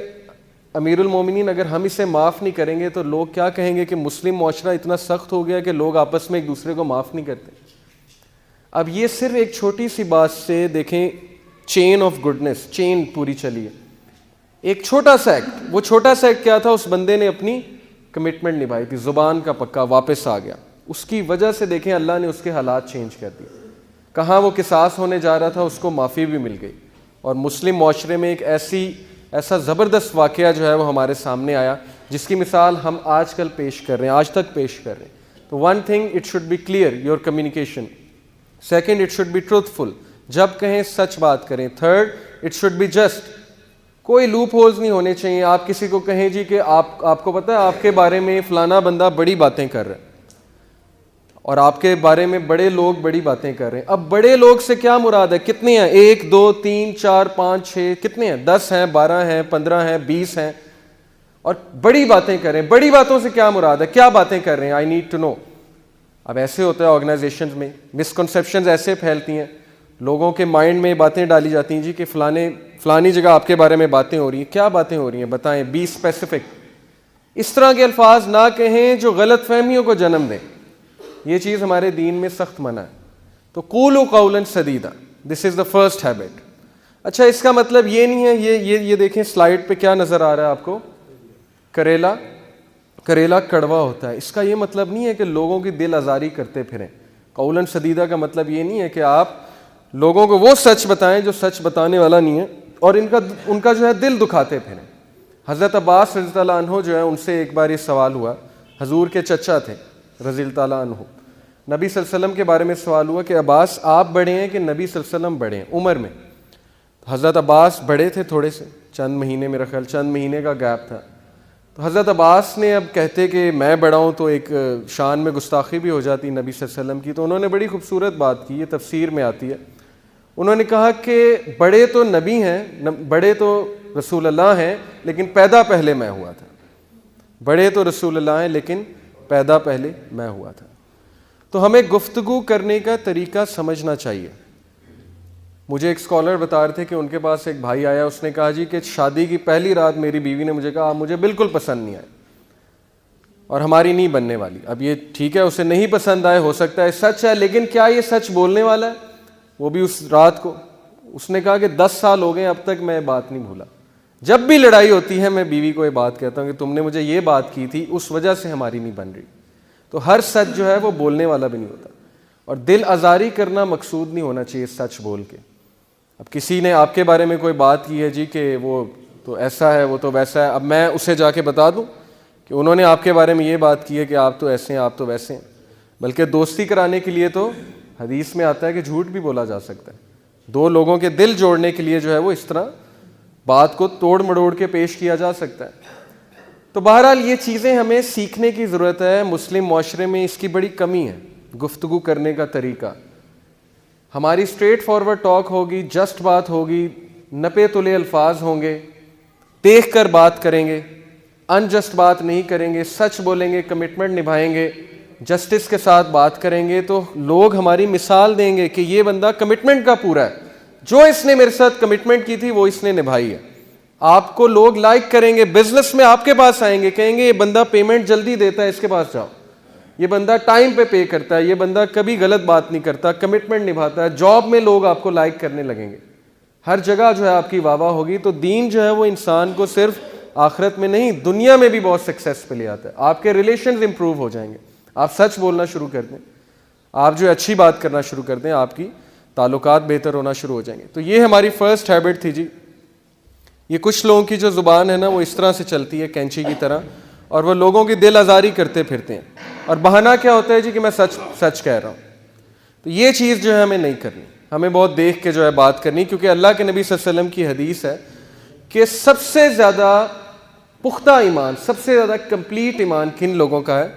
امیر المومنین اگر ہم اسے معاف نہیں کریں گے تو لوگ کیا کہیں گے کہ مسلم معاشرہ اتنا سخت ہو گیا کہ لوگ آپس میں ایک دوسرے کو معاف نہیں کرتے۔ اب یہ صرف ایک چھوٹی سی بات سے دیکھیں چین آف گڈنس، چین پوری چلی ہے۔ ایک چھوٹا سا ایکٹ، وہ چھوٹا سا ایکٹ کیا تھا؟ اس بندے نے اپنی کمٹمنٹ نبھائی تھی، زبان کا پکا، واپس آ گیا۔ اس کی وجہ سے دیکھیں اللہ نے اس کے حالات چینج کر دیے۔ کہاں وہ قصاص ہونے جا رہا تھا، اس کو معافی بھی مل گئی۔ اور مسلم معاشرے میں ایک ایسا زبردست واقعہ جو ہے وہ ہمارے سامنے آیا جس کی مثال ہم آج کل پیش کر رہے ہیں، آج تک پیش کر رہے ہیں۔ تو one thing it should be clear your communication, second it should be truthful, جب کہیں سچ بات کریں، third it should be just, کوئی لوپ ہولز نہیں ہونے چاہیے۔ آپ کسی کو کہیں جی کہ آپ کو پتہ ہے آپ کے بارے میں فلانا بندہ بڑی باتیں کر رہا ہے، اور آپ کے بارے میں بڑے لوگ بڑی باتیں کر رہے ہیں۔ اب بڑے لوگ سے کیا مراد ہے؟ کتنے ہیں؟ 1 2 3 4 5 6 کتنے ہیں؟ 10 ہیں، 12 ہیں، 15 ہیں، 20 ہیں، اور بڑی باتیں کر رہے ہیں۔ بڑی باتوں سے کیا مراد ہے؟ کیا باتیں کر رہے ہیں؟ I need to know. اب ایسے ہوتا ہے آرگنائزیشنز میں، مسکنسیپشنز ایسے پھیلتی ہیں، لوگوں کے مائنڈ میں باتیں ڈالی جاتی ہیں جی کہ فلانی جگہ آپ کے بارے میں باتیں ہو رہی ہیں۔ کیا باتیں ہو رہی ہیں بتائیں، بی اسپیسیفک۔ اس طرح کے الفاظ نہ کہیں جو غلط فہمیوں کو جنم دیں، یہ چیز ہمارے دین میں سخت منع ہے۔ تو قولوا قولا سدیدا، دس از دا فرسٹ ہیبٹ۔ اچھا اس کا مطلب یہ نہیں ہے، یہ دیکھیں سلائڈ پہ کیا نظر آ رہا ہے آپ کو، کریلا کڑوا ہوتا ہے۔ اس کا یہ مطلب نہیں ہے کہ لوگوں کی دل آزاری کرتے پھریں۔ قولا سدیدا کا مطلب یہ نہیں ہے کہ آپ لوگوں کو وہ سچ بتائیں جو سچ بتانے والا نہیں ہے، اور ان کا جو ہے دل دکھاتے پھریں۔ حضرت عباس رضی اللہ عنہ جو ہے ان سے ایک بار یہ سوال ہوا، حضور کے چچا تھے رضی اللہ عنہ، نبی صلی اللہ علیہ وسلم کے بارے میں سوال ہوا کہ عباس آپ بڑے ہیں کہ نبی صلی اللہ علیہ وسلم بڑے ہیں عمر میں؟ حضرت عباس بڑے تھے تھوڑے سے، چند مہینے، میرا خیال چند مہینے کا گیپ تھا۔ تو حضرت عباس نے اب کہتے کہ میں بڑا ہوں تو ایک شان میں گستاخی بھی ہو جاتی نبی صلی اللہ علیہ وسلم کی، تو انہوں نے بڑی خوبصورت بات کی، یہ تفسیر میں آتی ہے. انہوں نے کہا کہ بڑے تو نبی ہیں، بڑے تو رسول اللہ ہیں، لیکن پیدا پہلے میں ہوا تھا. بڑے تو رسول اللہ ہیں لیکن پیدا پہلے میں ہوا تھا. تو ہمیں گفتگو کرنے کا طریقہ سمجھنا چاہیے. مجھے ایک اسکالر بتا رہے تھے کہ ان کے پاس ایک بھائی آیا، اس نے کہا جی کہ شادی کی پہلی رات میری بیوی نے مجھے کہا آپ مجھے بالکل پسند نہیں آئے اور ہماری نہیں بننے والی. اب یہ ٹھیک ہے، اسے نہیں پسند آئے، ہو سکتا ہے سچ ہے، لیکن کیا یہ سچ بولنے والا ہے؟ وہ بھی اس رات کو اس نے کہا کہ 10 سال ہو گئے اب تک میں بات نہیں بھولا. جب بھی لڑائی ہوتی ہے میں بیوی کو یہ بات کہتا ہوں کہ تم نے مجھے یہ بات کی تھی، اس وجہ سے ہماری نہیں بن رہی. تو ہر سچ جو ہے وہ بولنے والا بھی نہیں ہوتا، اور دل آزاری کرنا مقصود نہیں ہونا چاہیے سچ بول کے. اب کسی نے آپ کے بارے میں کوئی بات کی ہے جی کہ وہ تو ایسا ہے، وہ تو ویسا ہے، اب میں اسے جا کے بتا دوں کہ انہوں نے آپ کے بارے میں یہ بات کی ہے کہ آپ تو ایسے ہیں، آپ تو ویسے ہیں. بلکہ دوستی کرانے کے لیے تو حدیث میں آتا ہے کہ جھوٹ بھی بولا جا سکتا ہے. دو لوگوں کے دل جوڑنے کے لیے جو ہے وہ اس طرح بات کو توڑ مڑوڑ کے پیش کیا جا سکتا ہے. تو بہرحال یہ چیزیں ہمیں سیکھنے کی ضرورت ہے. مسلم معاشرے میں اس کی بڑی کمی ہے، گفتگو کرنے کا طریقہ. ہماری اسٹریٹ فارورڈ ٹاک ہوگی، جسٹ بات ہوگی، نپے تلے الفاظ ہوں گے، دیکھ کر بات کریں گے، انجسٹ بات نہیں کریں گے، سچ بولیں گے، کمٹمنٹ نبھائیں گے، جسٹس کے ساتھ بات کریں گے، تو لوگ ہماری مثال دیں گے کہ یہ بندہ کمٹمنٹ کا پورا ہے، جو اس نے میرے ساتھ کمٹمنٹ کی تھی وہ اس نے نبھائی ہے. آپ کو لوگ لائک کریں گے، بزنس میں آپ کے پاس آئیں گے، کہیں گے یہ بندہ پیمنٹ جلدی دیتا ہے، اس کے پاس جاؤ، یہ بندہ ٹائم پہ پے کرتا ہے، یہ بندہ کبھی غلط بات نہیں کرتا، کمٹمنٹ نبھاتا ہے. جاب میں لوگ آپ کو لائک کرنے لگیں گے، ہر جگہ جو ہے آپ کی واہ واہ ہوگی. تو دین جو ہے وہ انسان کو صرف آخرت میں نہیں دنیا میں بھی بہت سکسیس پہ لے آتا ہے. آپ کے ریلیشنز امپروو ہو جائیں گے، آپ سچ بولنا شروع کر دیں، آپ جو اچھی بات کرنا شروع کر دیں، آپ کی تعلقات بہتر ہونا شروع ہو جائیں گے. تو یہ ہماری فرسٹ ہیبٹ تھی جی. یہ کچھ لوگوں کی جو زبان ہے نا وہ اس طرح سے چلتی ہے کینچی کی طرح، اور وہ لوگوں کی دل آزاری کرتے پھرتے ہیں، اور بہانہ کیا ہوتا ہے جی کہ میں سچ کہہ رہا ہوں. تو یہ چیز جو ہے ہمیں نہیں کرنی، ہمیں بہت دیکھ کے جو ہے بات کرنی، کیونکہ اللہ کے نبی صلی اللہ علیہ وسلم کی حدیث ہے کہ سب سے زیادہ پختہ ایمان، سب سے زیادہ کمپلیٹ ایمان کن لوگوں کا ہے؟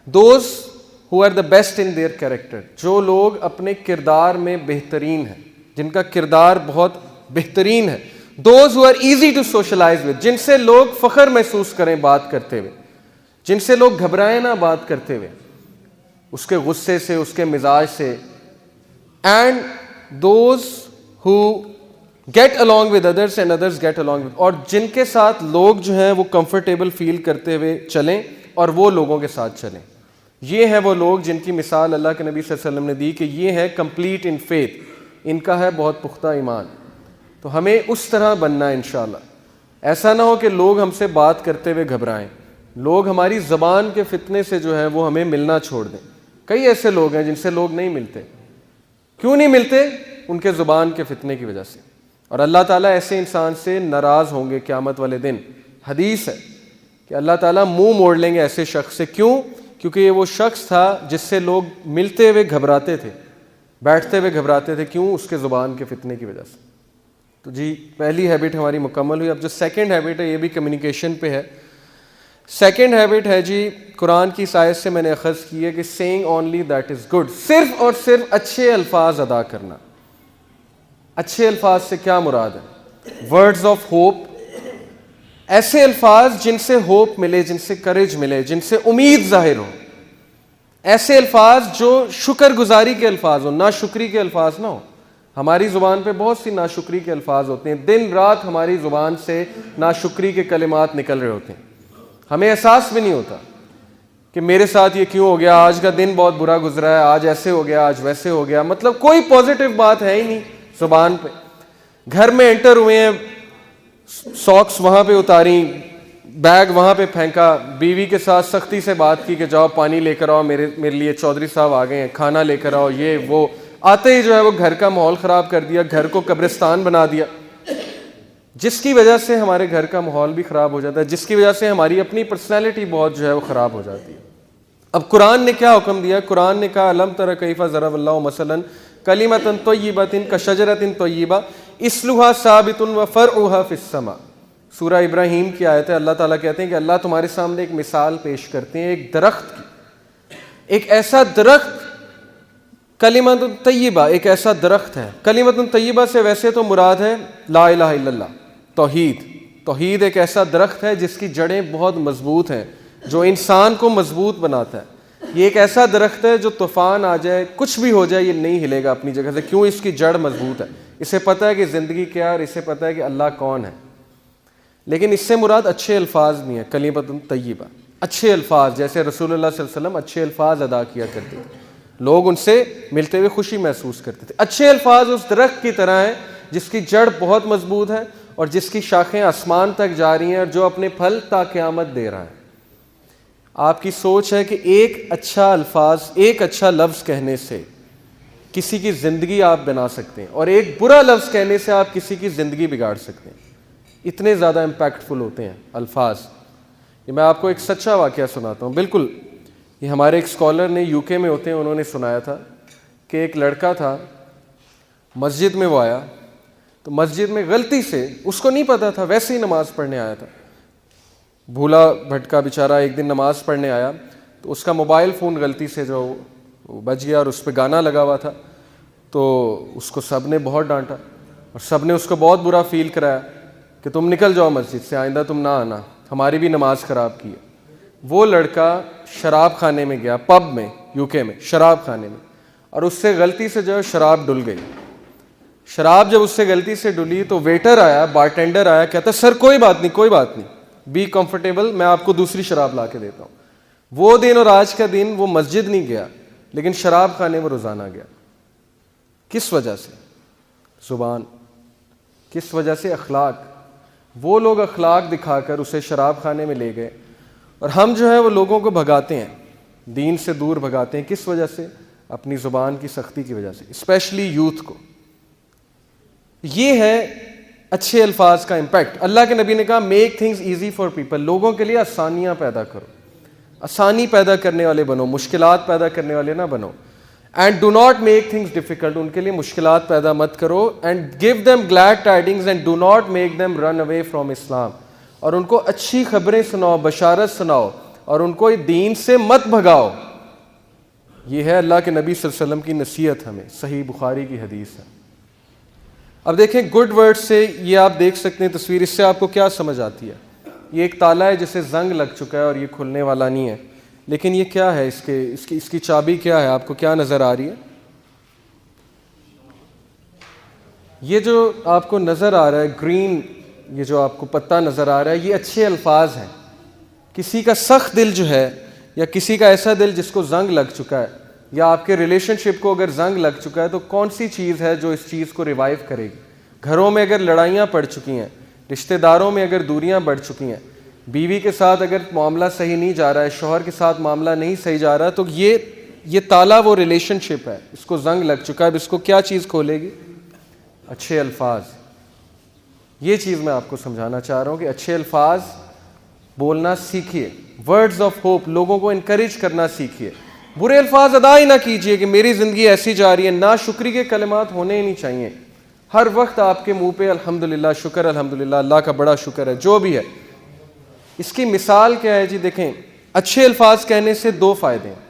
Those who are the best in their character، جو لوگ اپنے کردار میں بہترین ہیں، جن کا کردار بہت بہترین ہے. those who are easy to socialize with، جن سے لوگ فخر محسوس کریں بات کرتے ہوئے، جن سے لوگ گھبرائیں نہ بات کرتے ہوئے، اس کے غصے سے، اس کے مزاج سے. And those who get along with others and others get along with، اور جن کے ساتھ لوگ جو ہیں وہ کمفرٹیبل فیل کرتے ہوئے چلیں اور وہ لوگوں کے ساتھ چلیں. یہ ہیں وہ لوگ جن کی مثال اللہ کے نبی صلی اللہ علیہ وسلم نے دی کہ یہ ہے کمپلیٹ ان فیتھ، ان کا ہے بہت پختہ ایمان. تو ہمیں اس طرح بننا ہے انشاءاللہ. ایسا نہ ہو کہ لوگ ہم سے بات کرتے ہوئے گھبرائیں، لوگ ہماری زبان کے فتنے سے جو ہے وہ ہمیں ملنا چھوڑ دیں. کئی ایسے لوگ ہیں جن سے لوگ نہیں ملتے. کیوں نہیں ملتے؟ ان کے زبان کے فتنے کی وجہ سے. اور اللہ تعالیٰ ایسے انسان سے ناراض ہوں گے قیامت والے دن. حدیث ہے کہ اللہ تعالیٰ منہ موڑ لیں گے ایسے شخص سے. کیوں؟ کیونکہ یہ وہ شخص تھا جس سے لوگ ملتے ہوئے گھبراتے تھے، بیٹھتے ہوئے گھبراتے تھے. کیوں؟ اس کے زبان کے فتنے کی وجہ سے. تو جی پہلی ہیبٹ ہماری مکمل ہوئی. اب جو سیکنڈ ہیبٹ ہے یہ بھی کمیونیکیشن پہ ہے. سیکنڈ ہیبٹ ہے جی، قرآن کی اس آیت سے میں نے اخذ کی ہے کہ seeing only that is good, صرف اور صرف اچھے الفاظ ادا کرنا. اچھے الفاظ سے کیا مراد ہے؟ ورڈز آف ہوپ، ایسے الفاظ جن سے ہوپ ملے، جن سے کریج ملے، جن سے امید ظاہر ہو. ایسے الفاظ جو شکر گزاری کے الفاظ ہو، ناشکری کے الفاظ نہ ہو. ہماری زبان پہ بہت سی ناشکری کے الفاظ ہوتے ہیں، دن رات ہماری زبان سے ناشکری کے کلمات نکل رہے ہوتے ہیں، ہمیں احساس بھی نہیں ہوتا کہ میرے ساتھ یہ کیوں ہو گیا، آج کا دن بہت برا گزرا ہے، آج ایسے ہو گیا، آج ویسے ہو گیا. مطلب کوئی پازیٹیو بات ہے ہی نہیں زبان پہ. گھر میں انٹر ہوئے ہیں، ساکس وہاں پہ اتاری، بیگ وہاں پہ پھینکا، بیوی کے ساتھ سختی سے بات کی کہ جاؤ پانی لے کر آؤ، میرے لیے چودھری صاحب آ گئے ہیں، کھانا لے کر آؤ، یہ وہ. آتے ہی جو ہے وہ گھر کا ماحول خراب کر دیا، گھر کو قبرستان بنا دیا، جس کی وجہ سے ہمارے گھر کا ماحول بھی خراب ہو جاتا ہے، جس کی وجہ سے ہماری اپنی پرسنالٹی بہت جو ہے وہ خراب ہو جاتی ہے. اب قرآن نے کیا حکم دیا؟ قرآن نے کہا الم تر کیف ضرب اللہ مثلا کلمۃ طیبۃ کشجرۃ طیبہ اصلها ثابت وفرعها فی السماء. سورہ ابراہیم کی آیت ہے، اللہ تعالیٰ کہتے ہیں کہ اللہ تمہارے سامنے ایک مثال پیش کرتے ہیں ایک درخت کی، ایک ایسا درخت، کلمۃ طیبہ، ایک ایسا درخت ہے۔ کلمۃ طیبہ سے ویسے تو مراد ہے لا الہ الا اللہ، توحید۔ توحید ایک ایسا درخت ہے جس کی جڑیں بہت مضبوط ہیں، جو انسان کو مضبوط بناتا ہے۔ یہ ایک ایسا درخت ہے جو طوفان آ جائے، کچھ بھی ہو جائے، یہ نہیں ہلے گا اپنی جگہ سے۔ کیوں؟ اس کی جڑ مضبوط ہے، اسے پتہ ہے کہ زندگی کیا ہے اور اسے پتہ ہے کہ اللہ کون ہے۔ لیکن اس سے مراد اچھے الفاظ نہیں ہیں، کلمۃ طیبہ، اچھے الفاظ، جیسے رسول اللہ صلی اللہ علیہ وسلم اچھے الفاظ ادا کیا کرتے تھے، لوگ ان سے ملتے ہوئے خوشی محسوس کرتے تھے۔ اچھے الفاظ اس درخت کی طرح ہیں جس کی جڑ بہت مضبوط ہے اور جس کی شاخیں آسمان تک جا رہی ہیں اور جو اپنے پھل تا قیامت دے رہا ہے۔ آپ کی سوچ ہے کہ ایک اچھا الفاظ، ایک اچھا لفظ کہنے سے کسی کی زندگی آپ بنا سکتے ہیں، اور ایک برا لفظ کہنے سے آپ کسی کی زندگی بگاڑ سکتے ہیں۔ اتنے زیادہ امپیکٹفل ہوتے ہیں الفاظ۔ یہ میں آپ کو ایک سچا واقعہ سناتا ہوں، بالکل یہ ہمارے ایک اسکالر نے UK میں ہوتے ہیں، انہوں نے سنایا تھا کہ ایک لڑکا تھا، مسجد میں وہ آیا تو مسجد میں غلطی سے، اس کو نہیں پتا تھا، ویسے ہی نماز پڑھنے آیا تھا، بھولا بھٹکا بیچارہ، ایک دن نماز پڑھنے آیا تو اس کا موبائل فون غلطی سے جو بج گیا اور اس پہ گانا لگا ہوا تھا، تو اس کو سب نے بہت ڈانٹا اور سب نے اس کو بہت برا فیل کرایا کہ تم نکل جاؤ مسجد سے، آئندہ تم نہ آنا، ہماری بھی نماز خراب کی ہے۔ وہ لڑکا شراب خانے میں گیا، پب میں، UK میں شراب خانے میں، اور اس سے غلطی سے جو ہے شراب ڈل گئی۔ شراب جب اس سے غلطی سے ڈلی تو ویٹر آیا، بارٹینڈر آیا، کہتا سر کوئی بات نہیں، کوئی بات نہیں، بی کمفرٹیبل، میں آپ کو دوسری شراب لا کے دیتا ہوں۔ وہ دن اور آج کا دن وہ مسجد نہیں گیا لیکن شراب خانے میں روزانہ گیا۔ کس وجہ سے؟ زبان۔ کس وجہ سے؟ اخلاق۔ وہ لوگ اخلاق دکھا کر اسے شراب خانے میں لے گئے، اور ہم جو ہے وہ لوگوں کو بھگاتے ہیں، دین سے دور بھگاتے ہیں۔ کس وجہ سے؟ اپنی زبان کی سختی کی وجہ سے، اسپیشلی یوتھ کو۔ یہ ہے اچھے الفاظ کا امپیکٹ۔ اللہ کے نبی نے کہا make things easy for people, لوگوں کے لیے آسانیاں پیدا کرو، آسانی پیدا کرنے والے بنو، مشکلات پیدا کرنے والے نہ بنو۔ And do not make things difficult, ان کے لیے مشکلات پیدا مت کرو۔ And give them glad tidings and do not make them run away from Islam, اور ان کو اچھی خبریں سناؤ، بشارت سناؤ، اور ان کو دین سے مت بھگاؤ۔ یہ ہے اللہ کے نبی صلی اللہ علیہ وسلم کی نصیحت ہمیں، صحیح بخاری کی حدیث ہے۔ اب دیکھیں گڈ ورڈ سے، یہ آپ دیکھ سکتے ہیں تصویر، اس سے آپ کو کیا سمجھ آتی ہے؟ یہ ایک تالا ہے جسے زنگ لگ چکا ہے اور یہ کھلنے والا نہیں ہے، لیکن یہ کیا ہے؟ اس کی چابی کیا ہے؟ آپ کو کیا نظر آ رہی ہے؟ یہ جو آپ کو نظر آ رہا ہے گرین، یہ جو آپ کو پتہ نظر آ رہا ہے، یہ اچھے الفاظ ہیں۔ کسی کا سخت دل جو ہے، یا کسی کا ایسا دل جس کو زنگ لگ چکا ہے، یا آپ کے ریلیشن شپ کو اگر زنگ لگ چکا ہے، تو کون سی چیز ہے جو اس چیز کو ریوائیو کرے گی؟ گھروں میں اگر لڑائیاں پڑ چکی ہیں، رشتہ داروں میں اگر دوریاں بڑھ چکی ہیں، بیوی کے ساتھ اگر معاملہ صحیح نہیں جا رہا ہے، شوہر کے ساتھ معاملہ نہیں صحیح جا رہا، تو یہ تالا وہ ریلیشن شپ ہے، اس کو زنگ لگ چکا ہے۔ اب اس کو کیا چیز کھولے گی؟ اچھے الفاظ۔ یہ چیز میں آپ کو سمجھانا چاہ رہا ہوں کہ اچھے الفاظ بولنا سیکھیے، ورڈز آف ہوپ، لوگوں کو انکریج کرنا سیکھیے۔ برے الفاظ ادا ہی نہ کیجیے کہ میری زندگی ایسی جا رہی ہے، ناشکری کے کلمات ہونے ہی نہیں چاہیے۔ ہر وقت آپ کے منہ پہ الحمدللہ، شکر، الحمدللہ، اللہ کا بڑا شکر ہے، جو بھی ہے۔ اس کی مثال کیا ہے جی؟ دیکھیں، اچھے الفاظ کہنے سے دو فائدے ہیں۔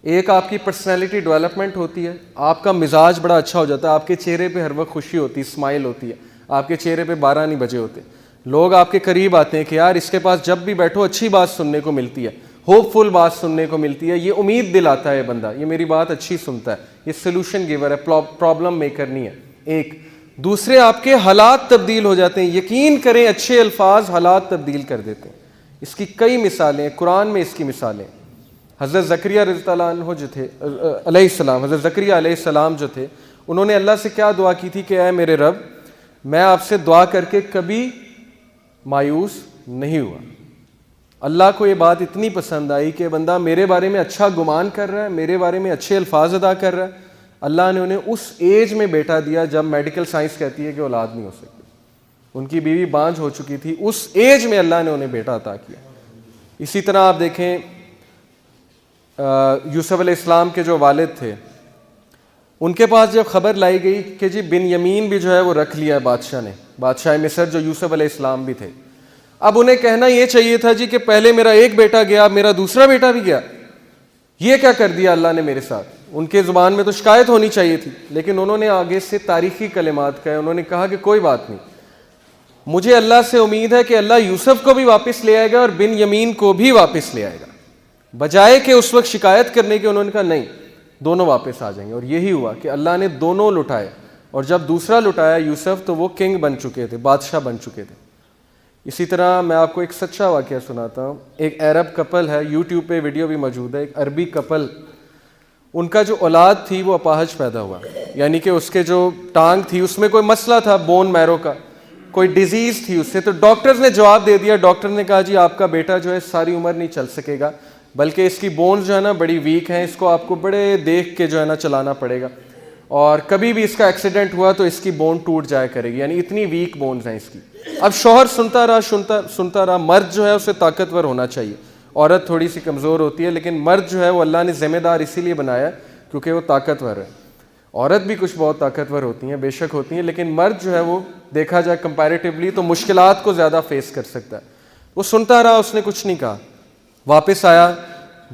ایک، آپ کی پرسنالٹی ڈیولپمنٹ ہوتی ہے، آپ کا مزاج بڑا اچھا ہو جاتا ہے، آپ کے چہرے پہ ہر وقت خوشی ہوتی ہے، اسمائل ہوتی ہے، آپ کے چہرے پہ 12 نہیں بجے ہوتے، لوگ آپ کے قریب آتے ہیں کہ یار اس کے پاس جب بھی بیٹھو اچھی بات سننے کو ملتی ہے، ہوپ فل بات سننے کو ملتی ہے، یہ امید دلاتا ہے بندہ، یہ میری بات اچھی سنتا ہے، یہ سلوشن گیور ہے، پرابلم میکر نہیں ہے۔ ایک دوسرے، آپ کے حالات تبدیل ہو جاتے ہیں، یقین کریں اچھے الفاظ حالات تبدیل کر دیتے ہیں۔ اس کی کئی مثالیں، قرآن میں اس کی مثالیں۔ حضرت زکریا رضی اللہ عنہ جو تھے علیہ السلام، حضرت زکریا علیہ السلام جو تھے، انہوں نے اللہ سے کیا دعا کی تھی کہ اے میرے رب، میں آپ سے دعا کر کے کبھی مایوس نہیں ہوا۔ اللہ کو یہ بات اتنی پسند آئی کہ بندہ میرے بارے میں اچھا گمان کر رہا ہے، میرے بارے میں اچھے الفاظ ادا کر رہا ہے۔ اللہ نے انہیں اس ایج میں بیٹا دیا جب میڈیکل سائنس کہتی ہے کہ اولاد نہیں ہو سکتی۔ ان کی بیوی بانجھ ہو چکی تھی، اس ایج میں اللہ نے انہیں بیٹا عطا کیا۔ اسی طرح آپ دیکھیں یوسف علیہ السلام کے جو والد تھے، ان کے پاس جب خبر لائی گئی کہ جی بن یمین بھی جو ہے وہ رکھ لیا ہے بادشاہ نے، بادشاہ مصر جو یوسف علیہ السلام بھی تھے. اب انہیں کہنا یہ چاہیے تھا جی کہ پہلے میرا ایک بیٹا گیا، اب میرا دوسرا بیٹا بھی گیا، یہ کیا کر دیا اللہ نے میرے ساتھ. ان کے زبان میں تو شکایت ہونی چاہیے تھی، لیکن انہوں نے آگے سے تاریخی کلمات کہے. انہوں نے کہا کہ کوئی بات نہیں، مجھے اللہ سے امید ہے کہ اللہ یوسف کو بھی واپس لے آئے گا اور بن یمین کو بھی واپس لے آئے گا. بجائے کہ اس وقت شکایت کرنے کے، انہوں نے کہا نہیں، دونوں واپس آ جائیں گے. اور یہی ہوا کہ اللہ نے دونوں لٹائے، اور جب دوسرا لٹایا یوسف تو وہ کنگ بن چکے تھے، بادشاہ بن چکے تھے. اسی طرح میں آپ کو ایک سچا واقعہ سناتا ہوں. ایک عرب کپل ہے، یوٹیوب پہ ویڈیو بھی موجود ہے، ایک عربی کپل، ان کا جو اولاد تھی وہ اپاہج پیدا ہوا، یعنی کہ اس کے جو ٹانگ تھی اس میں کوئی مسئلہ تھا، بون میرو کا کوئی ڈیزیز تھی اس سے. تو ڈاکٹرز نے جواب دے دیا، ڈاکٹر نے کہا جی آپ کا بیٹا جو ہے ساری عمر نہیں چل سکے گا، بلکہ اس کی بونز جو ہے نا بڑی ویک ہیں، اس کو آپ کو بڑے دیکھ کے جو ہے نا چلانا پڑے گا، اور کبھی بھی اس کا ایکسیڈنٹ ہوا تو اس کی بون ٹوٹ جایا کرے گی، یعنی اتنی ویک بونز ہیں اس کی. اب شوہر سنتا رہا. مرد جو ہے اسے طاقتور ہونا چاہیے، عورت تھوڑی سی کمزور ہوتی ہے، لیکن مرد جو ہے وہ اللہ نے ذمہ دار اسی لیے بنایا کیونکہ وہ طاقتور ہے. عورت بھی کچھ بہت طاقتور ہوتی ہیں، بے شک ہوتی ہیں، لیکن مرد جو ہے وہ دیکھا جائے کمپیریٹیولی تو مشکلات کو زیادہ فیس کر سکتا ہے. وہ سنتا رہا، اس نے کچھ نہیں کہا. واپس آیا،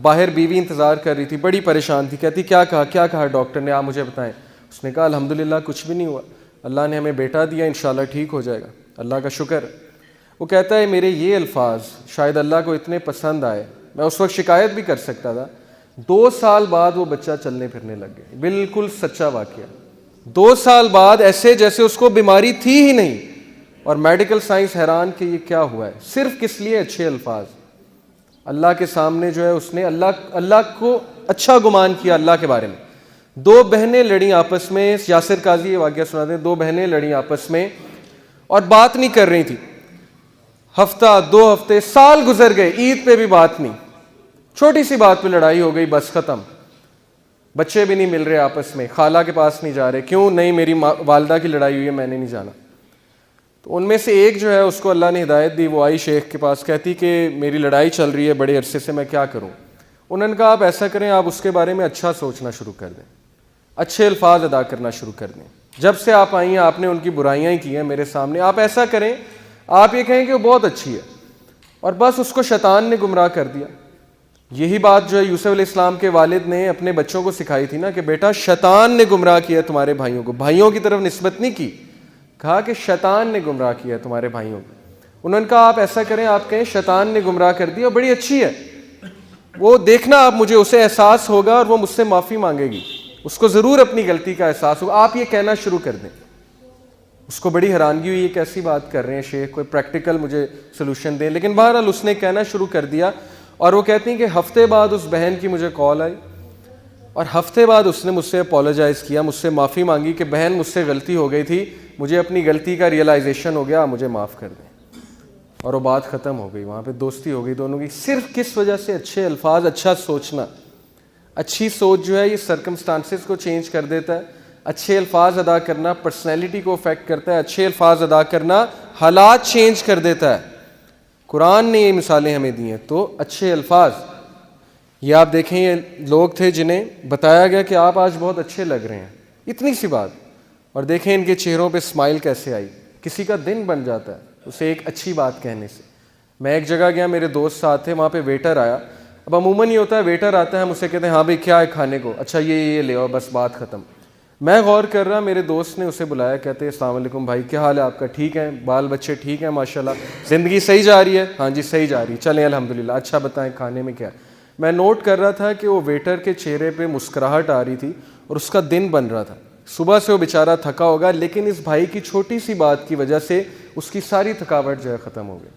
باہر بیوی انتظار کر رہی تھی، بڑی پریشان تھی. کہتی کیا کہا ڈاکٹر نے، آپ مجھے بتائیں. اس نے کہا الحمدللہ کچھ بھی نہیں ہوا، اللہ نے ہمیں بیٹا دیا، انشاءاللہ ٹھیک ہو جائے گا، اللہ کا شکر. وہ کہتا ہے میرے یہ الفاظ شاید اللہ کو اتنے پسند آئے، میں اس وقت شکایت بھی کر سکتا تھا. 2 سال بعد وہ بچہ چلنے پھرنے لگ گیا. بالکل سچا واقعہ. 2 سال بعد ایسے جیسے اس کو بیماری تھی ہی نہیں. اور میڈیکل سائنس حیران کہ یہ کیا ہوا ہے، صرف کس لیے اچھے الفاظ. اللہ کے سامنے جو ہے اس نے اللہ کو اچھا گمان کیا اللہ کے بارے میں. 2 بہنیں لڑیں آپس میں، یاسر قاضی یہ واقعہ سناتے ہیں. 2 بہنیں لڑیں آپس میں اور بات نہیں کر رہی تھی. ہفتہ 2 ہفتے سال گزر گئے، عید پہ بھی بات نہیں. چھوٹی سی بات پہ لڑائی ہو گئی، بس ختم. بچے بھی نہیں مل رہے آپس میں، خالہ کے پاس نہیں جا رہے. کیوں نہیں، میری والدہ کی لڑائی ہوئی ہے، میں نے نہیں جانا. تو ان میں سے ایک جو ہے اس کو اللہ نے ہدایت دی، وہ آئی شیخ کے پاس، کہتی کہ میری لڑائی چل رہی ہے بڑے عرصے سے، میں کیا کروں. انہوں نے کہا آپ ایسا کریں، آپ اس کے بارے میں اچھا سوچنا شروع کر دیں، اچھے الفاظ ادا کرنا شروع کر دیں. جب سے آپ آئی ہیں آپ نے ان کی برائیاں ہی کی ہیں میرے سامنے. آپ ایسا کریں، آپ یہ کہیں کہ وہ بہت اچھی ہے، اور بس اس کو شیطان نے گمراہ کر دیا. یہی بات جو ہے یوسف علیہ السلام کے والد نے اپنے بچوں کو سکھائی تھی نا کہ بیٹا شیطان نے گمراہ کیا تمہارے بھائیوں کو. بھائیوں کی طرف نسبت نہیں کی، کہا کہ شیطان نے گمراہ کیا تمہارے بھائیوں کو. انہوں نے کہا آپ ایسا کریں، آپ کہیں شیطان نے گمراہ کر دی اور بڑی اچھی ہے، وہ دیکھنا آپ مجھے اسے احساس ہوگا اور وہ مجھ سے معافی مانگے گی، اس کو ضرور اپنی غلطی کا احساس ہوگا. آپ یہ کہنا شروع کر دیں. اس کو بڑی حیرانگی ہوئی، یہ کیسی بات کر رہے ہیں شیخ، کوئی پریکٹیکل مجھے سلوشن دیں. لیکن بہرحال اس نے کہنا شروع کر دیا. اور وہ کہتی ہیں کہ ہفتے بعد اس بہن کی مجھے کال آئی، اور ہفتے بعد اس نے مجھ سے اپولوجائز کیا، مجھ سے معافی مانگی کہ بہن مجھ سے غلطی ہو گئی تھی، مجھے اپنی غلطی کا ریئلائزیشن ہو گیا، مجھے معاف کر دیں. اور وہ بات ختم ہو گئی، وہاں پہ دوستی ہو گئی دونوں کی. صرف کس وجہ سے؟ اچھے الفاظ، اچھا سوچنا. اچھی سوچ جو ہے یہ سرکمسٹانسز کو چینج کر دیتا ہے. اچھے الفاظ ادا کرنا پرسنالٹی کو افیکٹ کرتا ہے. اچھے الفاظ ادا کرنا حالات چینج کر دیتا ہے. قرآن نے یہ مثالیں ہمیں دی ہیں. تو اچھے الفاظ، یہ آپ دیکھیں یہ لوگ تھے جنہیں بتایا گیا کہ آپ آج بہت اچھے لگ رہے ہیں، اتنی سی بات، اور دیکھیں ان کے چہروں پہ اسمائل کیسے آئی. کسی کا دن بن جاتا ہے اسے ایک اچھی بات کہنے سے. میں ایک جگہ گیا، میرے دوست ساتھ تھے، وہاں پہ ویٹر آیا. اب عموماً یہ ہوتا ہے ویٹر آتا ہے، ہم اسے کہتے ہیں ہاں بھائی کیا ہے کھانے کو، اچھا یہ لے آؤ، بس بات ختم. میں غور کر رہا، میرے دوست نے اسے بلایا، کہتے ہیں السلام علیکم بھائی، کیا حال ہے آپ کا؟ ٹھیک ہے، بال بچے ٹھیک ہیں ماشاءاللہ، زندگی صحیح جا رہی ہے؟ ہاں جی صحیح جا رہی ہے، چلیں الحمدللہ. اچھا بتائیں کھانے میں کیا؟ میں نوٹ کر رہا تھا کہ وہ ویٹر کے چہرے پہ مسکراہٹ آ رہی تھی اور اس کا دن بن رہا تھا. صبح سے وہ بیچارہ تھکا ہوگا، لیکن اس بھائی کی چھوٹی سی بات کی وجہ سے اس کی ساری تھکاوٹ جو ہے ختم ہو گئی.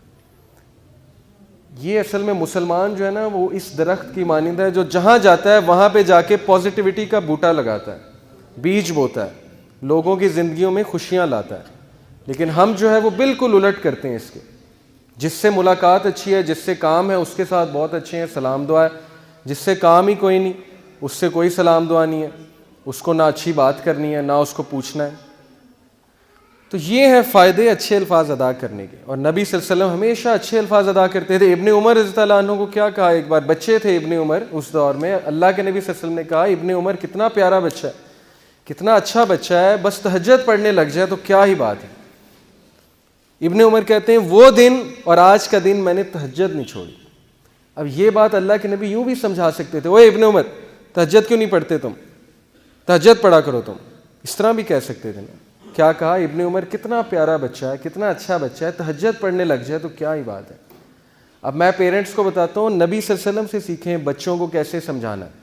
یہ اصل میں مسلمان جو ہے نا وہ اس درخت کی مانند ہے جو جہاں جاتا ہے وہاں پہ جا کے پازیٹیوٹی کا بوٹا لگاتا ہے، بیج بوتا ہے، لوگوں کی زندگیوں میں خوشیاں لاتا ہے. لیکن ہم جو ہے وہ بالکل الٹ کرتے ہیں اس کے. جس سے ملاقات اچھی ہے، جس سے کام ہے، اس کے ساتھ بہت اچھے ہیں، سلام دعا ہے. جس سے کام ہی کوئی نہیں، اس سے کوئی سلام دعا نہیں ہے، اس کو نہ اچھی بات کرنی ہے نہ اس کو پوچھنا ہے. تو یہ ہے فائدے اچھے الفاظ ادا کرنے کے. اور نبی صلی اللہ علیہ وسلم ہمیشہ اچھے الفاظ ادا کرتے تھے. ابن عمر رضی اللہ عنہ کو کیا کہا ایک بار، بچے تھے ابن عمر اس دور میں، اللہ کے نبی صلی اللہ علیہ وسلم نے کہا ابن عمر کتنا پیارا بچہ ہے، کتنا اچھا بچہ ہے، بس تہجد پڑھنے لگ جائے تو کیا ہی بات ہے. ابن عمر کہتے ہیں وہ دن اور آج کا دن میں نے تہجد نہیں چھوڑی. اب یہ بات اللہ کے نبی یوں بھی سمجھا سکتے تھے, اوے ابن عمر تہجد کیوں نہیں پڑھتے تم, تہجد پڑھا کرو تم, اس طرح بھی کہہ سکتے تھے نا. کیا کہا ابن عمر کتنا پیارا بچہ ہے, کتنا اچھا بچہ ہے, تہجد پڑھنے لگ جائے تو کیا ہی بات ہے. اب میں پیرنٹس کو بتاتا ہوں, نبی صلی اللہ علیہ وسلم سے سیکھیں بچوں کو کیسے سمجھانا ہے.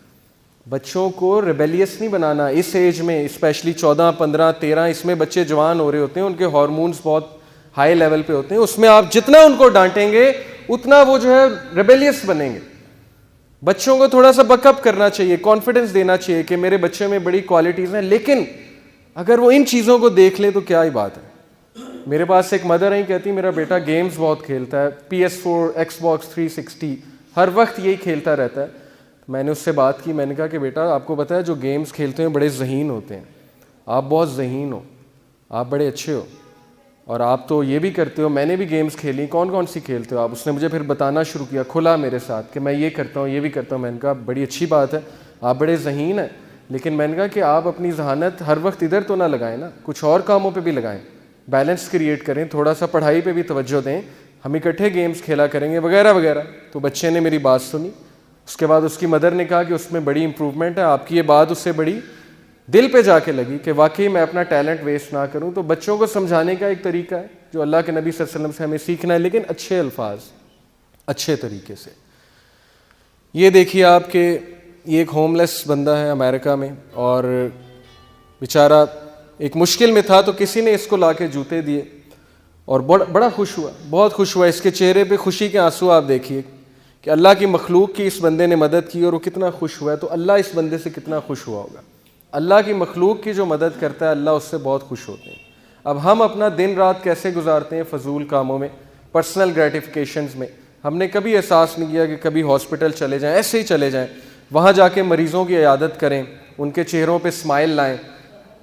بچوں کو ریبیلیس نہیں بنانا. اس ایج میں اسپیشلی 14, 15, 13 اس میں بچے جوان ہو رہے ہوتے ہیں, ان کے ہارمونز بہت ہائی لیول پہ ہوتے ہیں. اس میں آپ جتنا ان کو ڈانٹیں گے اتنا وہ جو ہے ریبیلیس بنیں گے. بچوں کو تھوڑا سا بک اپ کرنا چاہیے, کانفیڈنس دینا چاہیے کہ میرے بچے میں بڑی کوالٹیز ہیں, لیکن اگر وہ ان چیزوں کو دیکھ لے تو کیا ہی بات ہے. میرے پاس ایک مدر ہیں, کہتی میرا بیٹا گیمز بہت کھیلتا ہے, PS4, Xbox 360 ہر وقت یہی کھیلتا رہتا ہے. میں نے اس سے بات کی, میں نے کہا کہ بیٹا آپ کو پتہ ہے جو گیمز کھیلتے ہیں بڑے ذہین ہوتے ہیں, آپ بہت ذہین ہو, آپ بڑے اچھے ہو, اور آپ تو یہ بھی کرتے ہو, میں نے بھی گیمز کھیلی, کون کون سی کھیلتے ہو آپ. اس نے مجھے پھر بتانا شروع کیا کھلا میرے ساتھ کہ میں یہ کرتا ہوں, یہ بھی کرتا ہوں. میں نے کہا بڑی اچھی بات ہے, آپ بڑے ذہین ہیں, لیکن میں نے کہا کہ آپ اپنی ذہانت ہر وقت ادھر تو نہ لگائیں نا, کچھ اور کاموں پہ بھی لگائیں, بیلنس کریٹ کریں, تھوڑا سا پڑھائی پہ بھی توجہ دیں, ہم اکٹھے گیمز کھیلا کریں گے وغیرہ وغیرہ. تو بچے نے میری بات سنی. اس کے بعد اس کی مدر نے کہا کہ اس میں بڑی امپروومنٹ ہے, آپ کی یہ بات اس سے بڑی دل پہ جا کے لگی کہ واقعی میں اپنا ٹیلنٹ ویسٹ نہ کروں. تو بچوں کو سمجھانے کا ایک طریقہ ہے جو اللہ کے نبی صلی اللہ علیہ وسلم سے ہمیں سیکھنا ہے, لیکن اچھے الفاظ, اچھے طریقے سے. یہ دیکھیے آپ کہ یہ ایک ہوم لیس بندہ ہے امریکہ میں, اور بیچارہ ایک مشکل میں تھا, تو کسی نے اس کو لا کے جوتے دیے اور بڑا خوش ہوا, بہت خوش ہوا. اس کے چہرے پہ خوشی کے آنسو آپ دیکھیے کہ اللہ کی مخلوق کی اس بندے نے مدد کی اور وہ کتنا خوش ہوا ہے. تو اللہ اس بندے سے کتنا خوش ہوا ہوگا. اللہ کی مخلوق کی جو مدد کرتا ہے اللہ اس سے بہت خوش ہوتے ہیں. اب ہم اپنا دن رات کیسے گزارتے ہیں فضول کاموں میں, پرسنل گریٹیفیکیشنز میں. ہم نے کبھی احساس نہیں کیا کہ کبھی ہاسپٹل چلے جائیں, ایسے ہی چلے جائیں, وہاں جا کے مریضوں کی عیادت کریں, ان کے چہروں پہ اسمائل لائیں,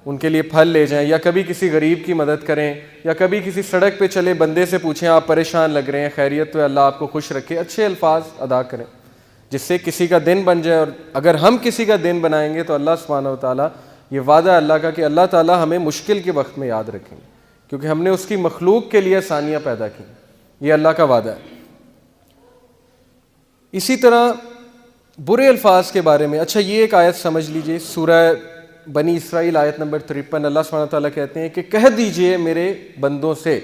ان کے لیے پھل لے جائیں, یا کبھی کسی غریب کی مدد کریں, یا کبھی کسی سڑک پہ چلے بندے سے پوچھیں آپ پریشان لگ رہے ہیں, خیریت تو اللہ آپ کو خوش رکھے. اچھے الفاظ ادا کریں جس سے کسی کا دن بن جائے. اور اگر ہم کسی کا دن بنائیں گے تو اللہ سبحانہ و تعالیٰ, یہ وعدہ ہے اللہ کا کہ اللہ تعالیٰ ہمیں مشکل کے وقت میں یاد رکھیں گے, کیونکہ ہم نے اس کی مخلوق کے لیے آسانیاں پیدا کی. یہ اللہ کا وعدہ ہے. اسی طرح برے الفاظ کے بارے میں, اچھا یہ ایک آیت سمجھ لیجئے, سورہ بنی اسرائیل آیت نمبر 53, اللہ سبحانہ تعالیٰ کہتے ہیں کہ کہہ دیجئے میرے بندوں سے,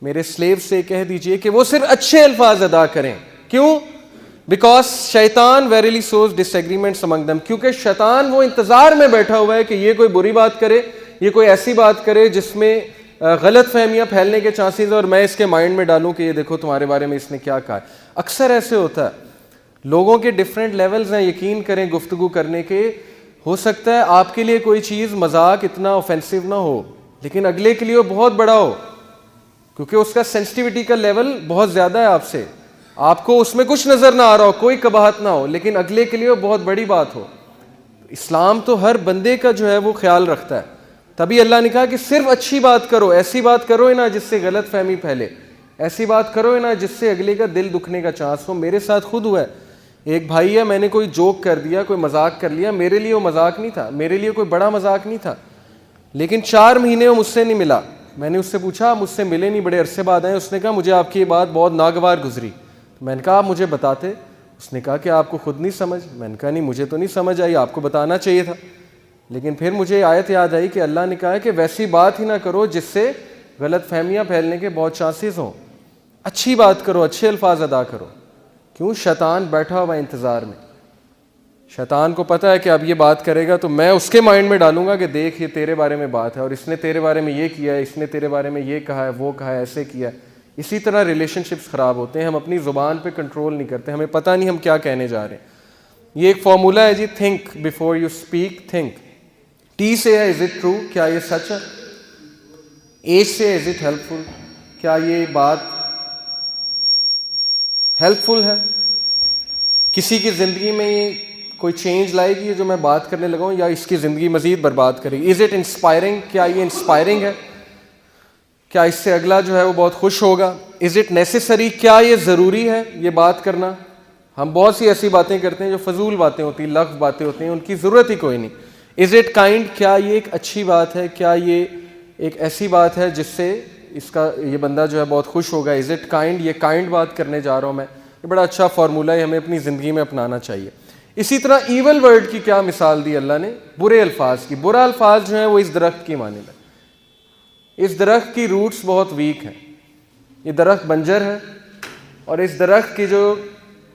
میرے سلیو سے کہہ دیجئے کہ وہ صرف اچھے الفاظ ادا کریں. کیوں؟ بیکاز شیطان ویریلی سوز ڈس ایگریمنٹس امنگ دم, کیونکہ شیطان وہ انتظار میں بیٹھا ہوا ہے کہ یہ کوئی بری بات کرے, یہ کوئی ایسی بات کرے جس میں غلط فہمیاں پھیلنے کے چانسز, اور میں اس کے مائنڈ میں ڈالوں کہ یہ دیکھو تمہارے بارے میں اس نے کیا کہا ہے. اکثر ایسے ہوتا ہے, لوگوں کے ڈفرینٹ لیولز ہیں, یقین کریں گفتگو کرنے کے. ہو سکتا ہے آپ کے لیے کوئی چیز مذاق اتنا اوفینسو نہ ہو, لیکن اگلے کے لیے وہ بہت بڑا ہو, کیونکہ اس کا سینسٹیوٹی کا لیول بہت زیادہ ہے آپ سے. آپ کو اس میں کچھ نظر نہ آ رہا ہو, کوئی قباحت نہ ہو, لیکن اگلے کے لیے وہ بہت بڑی بات ہو. اسلام تو ہر بندے کا جو ہے وہ خیال رکھتا ہے. تبھی اللہ نے کہا کہ صرف اچھی بات کرو, ایسی بات کرو ہی نہ جس سے غلط فہمی پھیلے, ایسی بات کرو ہی نہ جس سے اگلے کا دل دکھنے کا چانس ہو. میرے ساتھ خود ہوا ہے, ایک بھائی ہے, میں نے کوئی جوک کر دیا, کوئی مذاق کر لیا, میرے لیے وہ مذاق نہیں تھا, میرے لیے کوئی بڑا مذاق نہیں تھا, لیکن 4 مہینے وہ مجھ سے نہیں ملا. میں نے اس سے پوچھا مجھ سے ملے نہیں, بڑے عرصے بعد آئے. اس نے کہا مجھے آپ کی یہ بات بہت ناگوار گزری. میں نے کہا آپ مجھے بتاتے. اس نے کہا کہ آپ کو خود نہیں سمجھ. میں نے کہا نہیں مجھے تو نہیں سمجھ آئی, آپ کو بتانا چاہیے تھا. لیکن پھر مجھے آیت یاد آئی کہ اللہ نے کہا ہے کہ ویسی بات ہی نہ کرو جس سے غلط فہمیاں پھیلنے کے بہت چانسز ہوں. اچھی بات کرو, اچھے الفاظ ادا کرو. کیوں؟ شیطان بیٹھا ہوا انتظار میں. شیطان کو پتہ ہے کہ اب یہ بات کرے گا تو میں اس کے مائنڈ میں ڈالوں گا کہ دیکھ یہ تیرے بارے میں بات ہے, اور اس نے تیرے بارے میں یہ کیا ہے, اس نے تیرے بارے میں یہ کہا ہے, وہ کہا ہے, ایسے کیا ہے. اسی طرح ریلیشن شپس خراب ہوتے ہیں, ہم اپنی زبان پہ کنٹرول نہیں کرتے, ہمیں پتہ نہیں ہم کیا کہنے جا رہے ہیں. یہ ایک فارمولا ہے جی, think before you speak. Think, T سے ہے از اٹ ٹرو, کیا یہ سچ ہے. ایچ سے از اٹ ہیلپ فل, کیا یہ بات ہیلپ فل ہے, کسی کی زندگی میں یہ کوئی چینج لائے گی جو میں بات کرنے لگا ہوں, یا اس کی زندگی مزید برباد کرے گی. از اٹ انسپائرنگ, کیا یہ انسپائرنگ ہے, کیا اس سے اگلا جو ہے وہ بہت خوش ہوگا. از اٹ نیسیسری, کیا یہ ضروری ہے یہ بات کرنا. ہم بہت سی ایسی باتیں کرتے ہیں جو فضول باتیں ہوتی ہیں, لغو باتیں ہوتی ہیں, ان کی ضرورت ہی کوئی نہیں. از اٹ کائنڈ, کیا یہ ایک اچھی بات ہے, کیا یہ ایک ایسی بات ہے جس سے اس کا یہ بندہ جو ہے بہت خوش ہوگا. از اٹ کائنڈ, یہ کائنڈ بات کرنے جا رہا ہوں میں. یہ بڑا اچھا فارمولہ ہے, ہمیں اپنی زندگی میں اپنانا چاہیے. اسی طرح ایول ورڈ کی کیا مثال دی اللہ نے, برے الفاظ کی. برا الفاظ جو ہیں وہ اس درخت کی مانند ہے. اس درخت کی روٹس بہت ویک ہیں. یہ درخت بنجر ہے اور اس درخت کی جو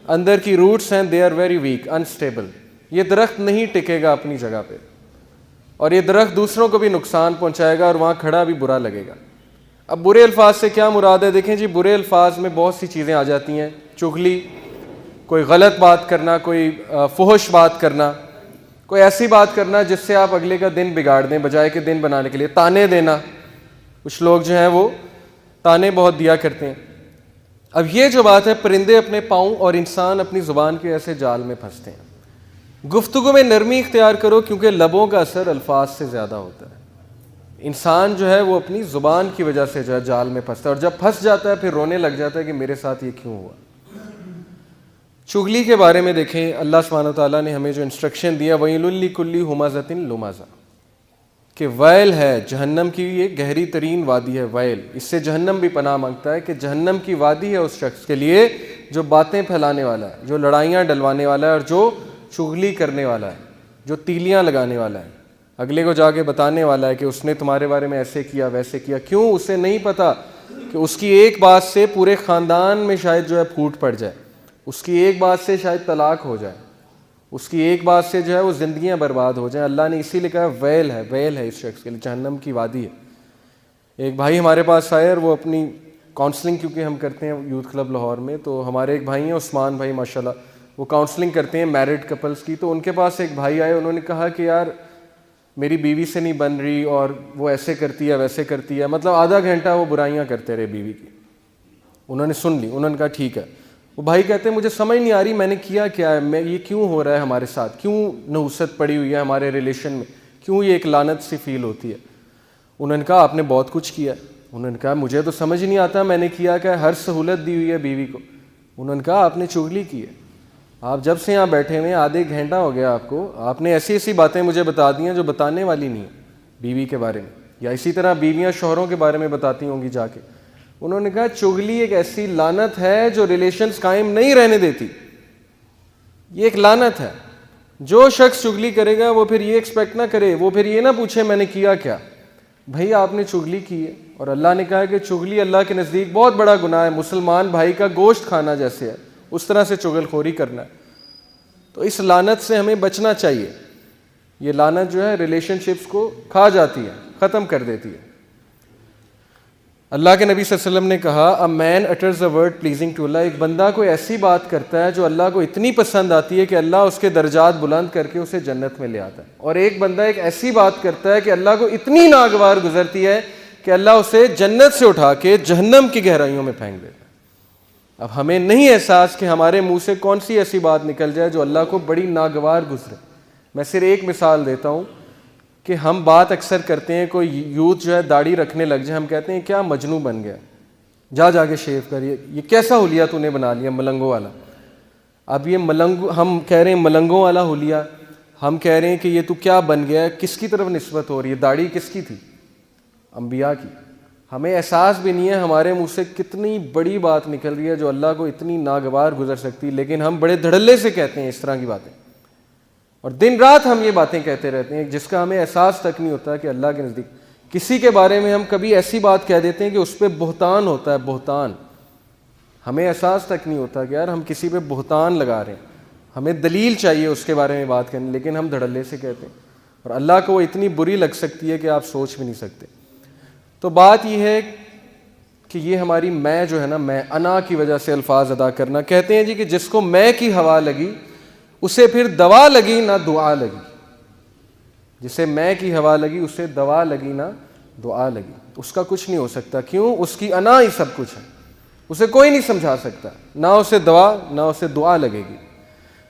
اندر کی روٹس ہیں they are very weak, unstable. یہ درخت نہیں ٹکے گا اپنی جگہ پہ, اور یہ درخت دوسروں کو بھی نقصان پہنچائے گا اور وہاں کھڑا بھی برا لگے گا. اب برے الفاظ سے کیا مراد ہے؟ دیکھیں جی, برے الفاظ میں بہت سی چیزیں آ جاتی ہیں. چغلی, کوئی غلط بات کرنا, کوئی فحش بات کرنا, کوئی ایسی بات کرنا جس سے آپ اگلے کا دن بگاڑ دیں بجائے کہ دن بنانے کے لیے. تانے دینا, کچھ لوگ جو ہیں وہ تانے بہت دیا کرتے ہیں. اب یہ جو بات ہے, پرندے اپنے پاؤں اور انسان اپنی زبان کے ایسے جال میں پھنستے ہیں. گفتگو میں نرمی اختیار کرو کیونکہ لبوں کا اثر الفاظ سے زیادہ ہوتا ہے. انسان جو ہے وہ اپنی زبان کی وجہ سے جو ہے جال میں پھنستا ہے, اور جب پھنس جاتا ہے پھر رونے لگ جاتا ہے کہ میرے ساتھ یہ کیوں ہوا. چغلی کے بارے میں دیکھیں, اللہ سبحانہ وتعالیٰ نے ہمیں جو انسٹرکشن دیا, وَيْلٌ لِكُلِّ ہُمَزَةٍ لُمَزَةٍ, کہ ویل ہے جہنم کی, یہ گہری ترین وادی ہے ویل. اس سے جہنم بھی پناہ مانگتا ہے کہ جہنم کی وادی ہے اس شخص کے لیے جو باتیں پھیلانے والا ہے, جو لڑائیاں ڈلوانے والا ہے, اور جو چغلی کرنے والا ہے, جو تیلیاں لگانے والا ہے, اگلے کو جا کے بتانے والا ہے کہ اس نے تمہارے بارے میں ایسے کیا ویسے کیا. کیوں؟ اسے نہیں پتا کہ اس کی ایک بات سے پورے خاندان میں شاید جو ہے پھوٹ پڑ جائے, اس کی ایک بات سے شاید طلاق ہو جائے, اس کی ایک بات سے جو ہے وہ زندگیاں برباد ہو جائیں. اللہ نے اسی لیے کہا ویل ہے, ویل ہے اس شخص کے لیے, جہنم کی وادی ہے. ایک بھائی ہمارے پاس آئے اور وہ اپنی کاؤنسلنگ کیونکہ ہم کرتے ہیں یوتھ کلب لاہور میں, تو ہمارے ایک بھائی ہیں عثمان بھائی ماشاءاللہ, وہ کاؤنسلنگ کرتے ہیں میرڈ کپلز کی. تو ان کے پاس ایک بھائی آئے, انہوں نے کہا کہ یار میری بیوی سے نہیں بن رہی اور وہ ایسے کرتی ہے ویسے کرتی ہے. مطلب آدھا گھنٹہ وہ برائیاں کرتے رہے بیوی کی. انہوں نے سن لی, انہوں نے کہا ٹھیک ہے. وہ بھائی کہتے ہیں مجھے سمجھ نہیں آ رہی میں نے کیا کیا ہے, میں یہ کیوں ہو رہا ہے ہمارے ساتھ, کیوں نحوست پڑی ہوئی ہے ہمارے ریلیشن میں, کیوں یہ ایک لعنت سی فیل ہوتی ہے. انہوں نے کہا آپ نے بہت کچھ کیا. انہوں نے کہا مجھے تو سمجھ نہیں آتا میں نے کیا کہ ہر سہولت دی ہوئی ہے بیوی کو. انہوں نے کہا آپ نے چغلی کی ہے, آپ جب سے یہاں بیٹھے ہوئے آدھے گھنٹہ ہو گیا آپ کو, آپ نے ایسی ایسی باتیں مجھے بتا دی ہیں جو بتانے والی نہیں ہیں بیوی کے بارے میں, یا اسی طرح بیویاں شوہروں کے بارے میں بتاتی ہوں گی جا کے. انہوں نے کہا چغلی ایک ایسی لعنت ہے جو ریلیشنز قائم نہیں رہنے دیتی. یہ ایک لعنت ہے. جو شخص چغلی کرے گا وہ پھر یہ ایکسپیکٹ نہ کرے, وہ پھر یہ نہ پوچھے میں نے کیا کیا. بھائی آپ نے چغلی کی ہے, اور اللہ نے کہا کہ چغلی اللہ کے نزدیک بہت بڑا گناہ ہے, مسلمان بھائی کا گوشت کھانا جیسے ہے, اس طرح سے چغل خوری کرنا ہے. تو اس لعنت سے ہمیں بچنا چاہیے. یہ لعنت جو ہے ریلیشن شپس کو کھا جاتی ہے, ختم کر دیتی ہے. اللہ کے نبی صلی اللہ علیہ وسلم نے کہا a man utters a word pleasing to Allah, ایک بندہ کوئی ایسی بات کرتا ہے جو اللہ کو اتنی پسند آتی ہے کہ اللہ اس کے درجات بلند کر کے اسے جنت میں لے آتا ہے. اور ایک بندہ ایک ایسی بات کرتا ہے کہ اللہ کو اتنی ناگوار گزرتی ہے کہ اللہ اسے جنت سے اٹھا کے جہنم کی گہرائیوں میں پھینک دیتا ہے. اب ہمیں نہیں احساس کہ ہمارے منہ سے کون سی ایسی بات نکل جائے جو اللہ کو بڑی ناگوار گزرے. میں صرف ایک مثال دیتا ہوں کہ ہم بات اکثر کرتے ہیں, کوئی یوتھ جو ہے داڑھی رکھنے لگ جائے, ہم کہتے ہیں کیا مجنوں بن گیا, جا کے شیو کریے, یہ کیسا حلیہ تو نے بنا لیا ملنگوں والا. اب یہ ہم کہہ رہے ہیں ملنگوں والا حلیہ, ہم کہہ رہے ہیں کہ یہ تو کیا بن گیا, کس کی طرف نسبت ہو رہی ہے, داڑھی کس کی تھی, انبیاء کی. ہمیں احساس بھی نہیں ہے ہمارے منہ سے کتنی بڑی بات نکل رہی ہے جو اللہ کو اتنی ناگوار گزر سکتی, لیکن ہم بڑے دھڑلے سے کہتے ہیں اس طرح کی باتیں, اور دن رات ہم یہ باتیں کہتے رہتے ہیں جس کا ہمیں احساس تک نہیں ہوتا کہ اللہ کے نزدیک کسی کے بارے میں ہم کبھی ایسی بات کہہ دیتے ہیں کہ اس پہ بہتان ہوتا ہے, بہتان. ہمیں احساس تک نہیں ہوتا کہ یار ہم کسی پہ بہتان لگا رہے ہیں, ہمیں دلیل چاہیے اس کے بارے میں بات کرنے, لیکن ہم دھڑلے سے کہتے ہیں, اور اللہ کو وہ اتنی بری لگ سکتی ہے کہ آپ سوچ بھی نہیں سکتے. تو بات یہ ہے کہ یہ ہماری میں جو ہے نا, میں انا کی وجہ سے الفاظ ادا کرنا. کہتے ہیں جی کہ جس کو میں کی ہوا لگی اسے پھر دوا لگی نہ دعا لگی. جسے میں کی ہوا لگی اسے دوا لگی نہ دعا لگی. اس کا کچھ نہیں ہو سکتا. کیوں؟ اس کی انا ہی سب کچھ ہے, اسے کوئی نہیں سمجھا سکتا, نہ اسے دوا نہ اسے دعا لگے گی.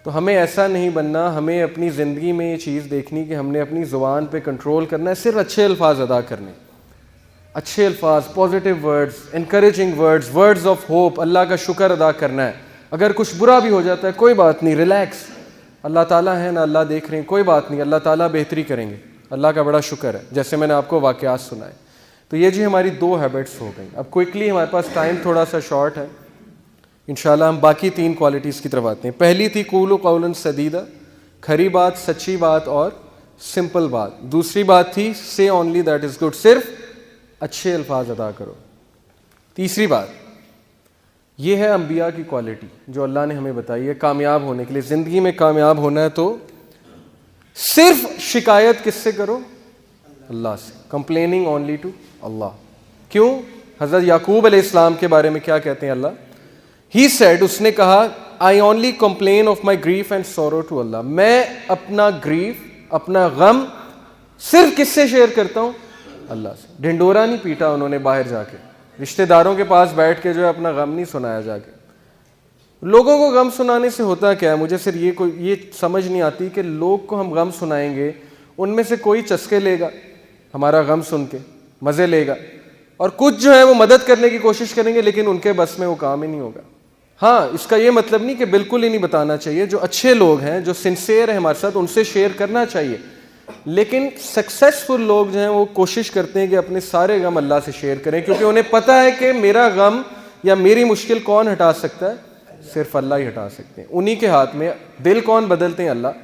تو ہمیں ایسا نہیں بننا, ہمیں اپنی زندگی میں یہ چیز دیکھنی کہ ہم نے اپنی زبان پہ کنٹرول کرنا ہے, صرف اچھے الفاظ ادا کرنے, اچھے الفاظ, positive words, encouraging words, words of hope, اللہ کا شکر ادا کرنا ہے. اگر کچھ برا بھی ہو جاتا ہے کوئی بات نہیں, ریلیکس, اللہ تعالیٰ ہے نا, اللہ دیکھ رہے ہیں, کوئی بات نہیں, اللہ تعالیٰ بہتری کریں گے, اللہ کا بڑا شکر ہے. جیسے میں نے آپ کو واقعات سنائے, تو یہ جی ہماری 2 ہیبٹس ہو گئیں. اب کوئکلی ہمارے پاس ٹائم تھوڑا سا شارٹ ہے, انشاءاللہ ہم باقی 3 کوالٹیز کی طرف آتے ہیں. پہلی تھی قولوا قولا سدیدا, کھری بات, سچی بات اور سمپل بات. دوسری بات تھی say only that is good, صرف اچھے الفاظ ادا کرو. تیسری بات یہ ہے انبیاء کی کوالٹی جو اللہ نے ہمیں بتائی ہے کامیاب ہونے کے لیے. زندگی میں کامیاب ہونا ہے تو صرف شکایت کس سے کرو؟ اللہ سے. complaining only to اللہ. کیوں؟ حضرت یعقوب علیہ السلام کے بارے میں کیا کہتے ہیں اللہ؟ He said, اس نے کہا I only complain of my grief and sorrow to Allah. میں اپنا گریف, اپنا غم صرف کس سے شیئر کرتا ہوں؟ اللہ سے. ڈھنڈورا نہیں پیٹا انہوں نے باہر جا کے, رشتہ داروں کے پاس بیٹھ کے جو ہے اپنا غم نہیں سنایا جا کے. لوگوں کو غم سنانے سے ہوتا کیا ہے؟ مجھے صرف یہ سمجھ نہیں آتی کہ لوگ کو ہم غم سنائیں گے, ان میں سے کوئی چسکے لے گا ہمارا غم سن کے, مزے لے گا, اور کچھ جو ہے وہ مدد کرنے کی کوشش کریں گے لیکن ان کے بس میں وہ کام ہی نہیں ہوگا. ہاں, اس کا یہ مطلب نہیں کہ بالکل ہی نہیں بتانا چاہیے. جو اچھے لوگ ہیں, جو سنسیئر ہیں ہمارے ساتھ, ان سے شیئر کرنا چاہیے. لیکن سکسیسفل لوگ جو ہیں وہ کوشش کرتے ہیں کہ اپنے سارے غم اللہ سے شیئر کریں, کیونکہ انہیں پتہ ہے کہ میرا غم یا میری مشکل کون ہٹا سکتا ہے؟ صرف اللہ ہی ہٹا سکتے ہیں. انہی کے ہاتھ میں. دل کون بدلتے ہیں؟ اللہ.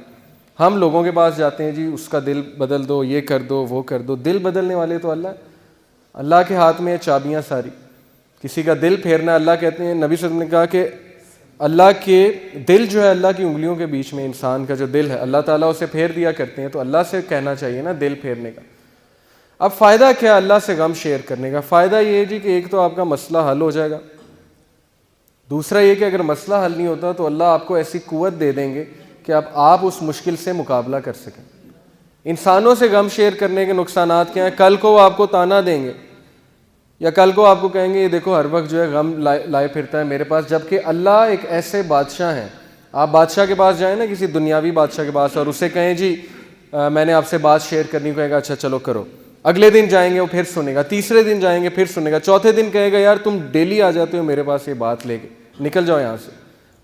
ہم لوگوں کے پاس جاتے ہیں, جی اس کا دل بدل دو, یہ کر دو, وہ کر دو. دل بدلنے والے تو اللہ. اللہ کے ہاتھ میں چابیاں ساری. کسی کا دل پھیرنا, اللہ کہتے ہیں, نبی صلی اللہ علیہ وسلم نے کہا کہ اللہ کے دل جو ہے اللہ کی انگلیوں کے بیچ میں, انسان کا جو دل ہے اللہ تعالیٰ اسے پھیر دیا کرتے ہیں. تو اللہ سے کہنا چاہیے نا دل پھیرنے کا. اب فائدہ کیا اللہ سے غم شیئر کرنے کا؟ فائدہ یہ ہے جی کہ ایک تو آپ کا مسئلہ حل ہو جائے گا. دوسرا یہ کہ اگر مسئلہ حل نہیں ہوتا تو اللہ آپ کو ایسی قوت دے دیں گے کہ آپ اس مشکل سے مقابلہ کر سکیں. انسانوں سے غم شیئر کرنے کے نقصانات کیا ہیں؟ کل کو وہ آپ کو تانا دیں گے, یا کل کو آپ کو کہیں گے یہ دیکھو ہر وقت جو ہے غم لائے پھرتا ہے میرے پاس. جبکہ اللہ ایک ایسے بادشاہ ہیں. آپ بادشاہ کے پاس جائیں نا, کسی دنیاوی بادشاہ کے پاس, اور اسے کہیں جی میں نے آپ سے بات شیئر کرنی, کہے گا اچھا چلو کرو. اگلے دن جائیں گے وہ پھر سنے گا, تیسرے دن جائیں گے پھر سنے گا, چوتھے دن کہے گا یار تم ڈیلی آ جاتے ہو میرے پاس یہ بات لے کے, نکل جاؤ یہاں سے,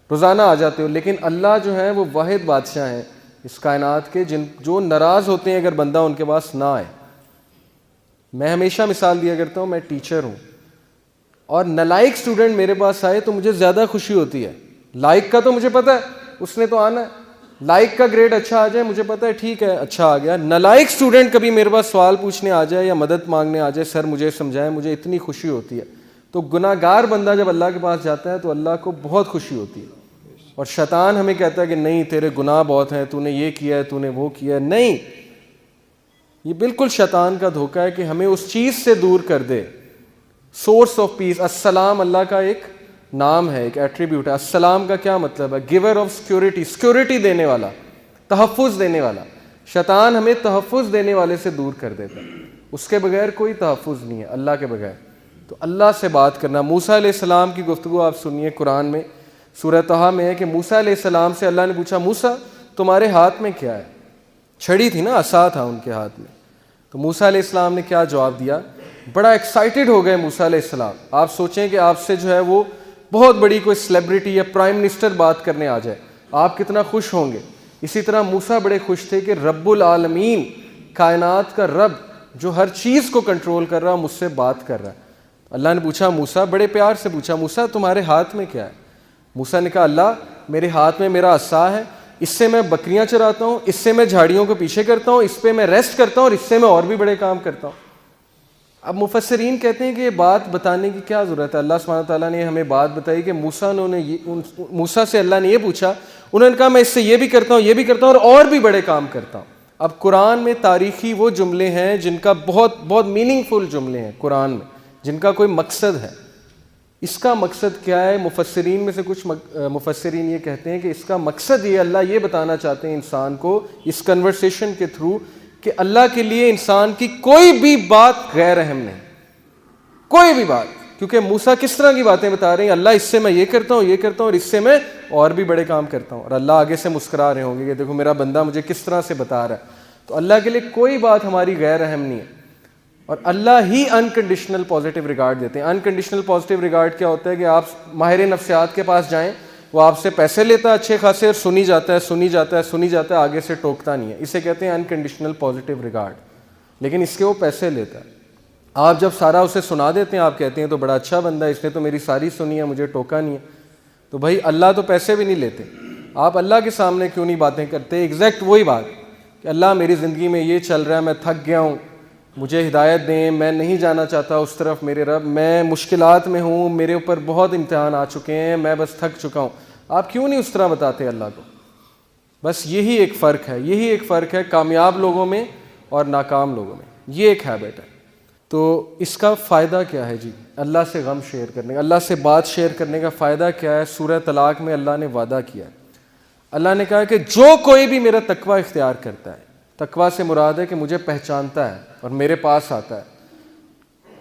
روزانہ آ جاتے ہو. لیکن اللہ جو ہے وہ واحد بادشاہ ہیں اس کائنات کے, جو ناراض ہوتے ہیں اگر بندہ ان کے پاس نہ آئے. میں ہمیشہ مثال دیا کرتا ہوں, میں ٹیچر ہوں اور نالائق اسٹوڈنٹ میرے پاس آئے تو مجھے زیادہ خوشی ہوتی ہے. لائق کا تو مجھے پتہ ہے اس نے تو آنا ہے, لائق کا گریڈ اچھا آ جائے مجھے پتہ ہے ٹھیک ہے اچھا آ گیا. نالائق اسٹوڈنٹ کبھی میرے پاس سوال پوچھنے آ جائے یا مدد مانگنے آ جائے, سر مجھے سمجھائیں, مجھے اتنی خوشی ہوتی ہے. تو گناہ گار بندہ جب اللہ کے پاس جاتا ہے تو اللہ کو بہت خوشی ہوتی ہے. اور شیطان ہمیں کہتا ہے کہ نہیں تیرے گناہ بہت ہیں, تو نے یہ کیا ہے, تو نے وہ کیا ہے. نہیں, یہ بالکل شیطان کا دھوکہ ہے کہ ہمیں اس چیز سے دور کر دے. سورس آف پیس, السلام اللہ کا ایک نام ہے, ایک ایٹریبیوٹ ہے. السلام کا کیا مطلب ہے؟ گیور آف سیکورٹی, سیکورٹی دینے والا, تحفظ دینے والا. شیطان ہمیں تحفظ دینے والے سے دور کر دیتا ہے. اس کے بغیر کوئی تحفظ نہیں ہے, اللہ کے بغیر. تو اللہ سے بات کرنا. موسیٰ علیہ السلام کی گفتگو آپ سنیے, قرآن میں سورہ طٰہٰ میں ہے کہ موسیٰ علیہ السلام سے اللہ نے پوچھا موسیٰ تمہارے ہاتھ میں کیا ہے؟ چھڑی تھی نا, عصا تھا ان کے ہاتھ میں. تو موسیٰ علیہ السلام نے کیا جواب دیا؟ بڑا ایکسائٹڈ ہو گئے موسیٰ علیہ السلام. آپ سوچیں کہ آپ سے جو ہے وہ بہت بڑی کوئی سیلیبریٹی یا پرائم منسٹر بات کرنے آ جائے, آپ کتنا خوش ہوں گے. اسی طرح موسیٰ بڑے خوش تھے کہ رب العالمین, کائنات کا رب جو ہر چیز کو کنٹرول کر رہا, مجھ سے بات کر رہا ہے. اللہ نے پوچھا موسیٰ, بڑے پیار سے پوچھا موسیٰ تمہارے ہاتھ میں کیا ہے؟ موسیٰ نے کہا اللہ میرے ہاتھ میں میرا عصا ہے, اس سے میں بکریاں چراتا ہوں, اس سے میں جھاڑیوں کو پیچھے کرتا ہوں, اس پہ میں ریسٹ کرتا ہوں, اور اس سے میں اور بھی بڑے کام کرتا ہوں. اب مفسرین کہتے ہیں کہ یہ بات بتانے کی کیا ضرورت ہے؟ اللہ سبحانہ تعالیٰ نے ہمیں بات بتائی کہ موسیٰ سے اللہ نے یہ پوچھا, انہوں نے کہا میں اس سے یہ بھی کرتا ہوں, یہ بھی کرتا ہوں, اور بھی بڑے کام کرتا ہوں. اب قرآن میں تاریخی وہ جملے ہیں جن کا بہت بہت میننگ فل جملے ہیں قرآن میں, جن کا کوئی مقصد ہے. اس کا مقصد کیا ہے؟ مفسرین میں سے کچھ مفسرین یہ کہتے ہیں کہ اس کا مقصد یہ, اللہ یہ بتانا چاہتے ہیں انسان کو اس کنورسیشن کے تھرو کہ اللہ کے لیے انسان کی کوئی بھی بات غیر اہم نہیں, کوئی بھی بات. کیونکہ موسیٰ کس طرح کی باتیں بتا رہے ہیں, اللہ اس سے میں یہ کرتا ہوں, یہ کرتا ہوں, اور اس سے میں اور بھی بڑے کام کرتا ہوں. اور اللہ آگے سے مسکرا رہے ہوں گے کہ دیکھو میرا بندہ مجھے کس طرح سے بتا رہا ہے. تو اللہ کے لیے کوئی بات ہماری غیر اہم نہیں ہے, اور اللہ ہی انکنڈیشنل پازیٹیو ریگارڈ دیتے ہیں. انکنڈیشنل پازیٹیو ریگارڈ کیا ہوتا ہے کہ آپ ماہر نفسیات کے پاس جائیں, وہ آپ سے پیسے لیتا ہے اچھے خاصے, اور سنی جاتا ہے سنی جاتا ہے سنی جاتا ہے, آگے سے ٹوکتا نہیں ہے. اسے کہتے ہیں انکنڈیشنل پازیٹیو ریگارڈ, لیکن اس کے وہ پیسے لیتا ہے. آپ جب سارا اسے سنا دیتے ہیں آپ کہتے ہیں تو بڑا اچھا بندہ ہے, اس نے تو میری ساری سنی ہے, مجھے ٹوکا نہیں ہے. تو بھائی اللہ تو پیسے بھی نہیں لیتے, آپ اللہ کے سامنے کیوں نہیں باتیں کرتے؟ ایگزیکٹ وہی بات کہ اللہ میری زندگی میں یہ چل رہا ہے, میں تھک گیا ہوں, مجھے ہدایت دیں, میں نہیں جانا چاہتا اس طرف میرے رب, میں مشکلات میں ہوں, میرے اوپر بہت امتحان آ چکے ہیں, میں بس تھک چکا ہوں. آپ کیوں نہیں اس طرح بتاتے اللہ کو؟ بس یہی ایک فرق ہے, یہی ایک فرق ہے کامیاب لوگوں میں اور ناکام لوگوں میں, یہ ایک ہیبٹ ہے. تو اس کا فائدہ کیا ہے جی؟ اللہ سے غم شیئر کرنے کا, اللہ سے بات شیئر کرنے کا فائدہ کیا ہے؟ سورہ طلاق میں اللہ نے وعدہ کیا ہے, اللہ نے کہا کہ جو کوئی بھی میرا تقوی اختیار کرتا ہے, تقوی سے مراد ہے کہ مجھے پہچانتا ہے اور میرے پاس آتا ہے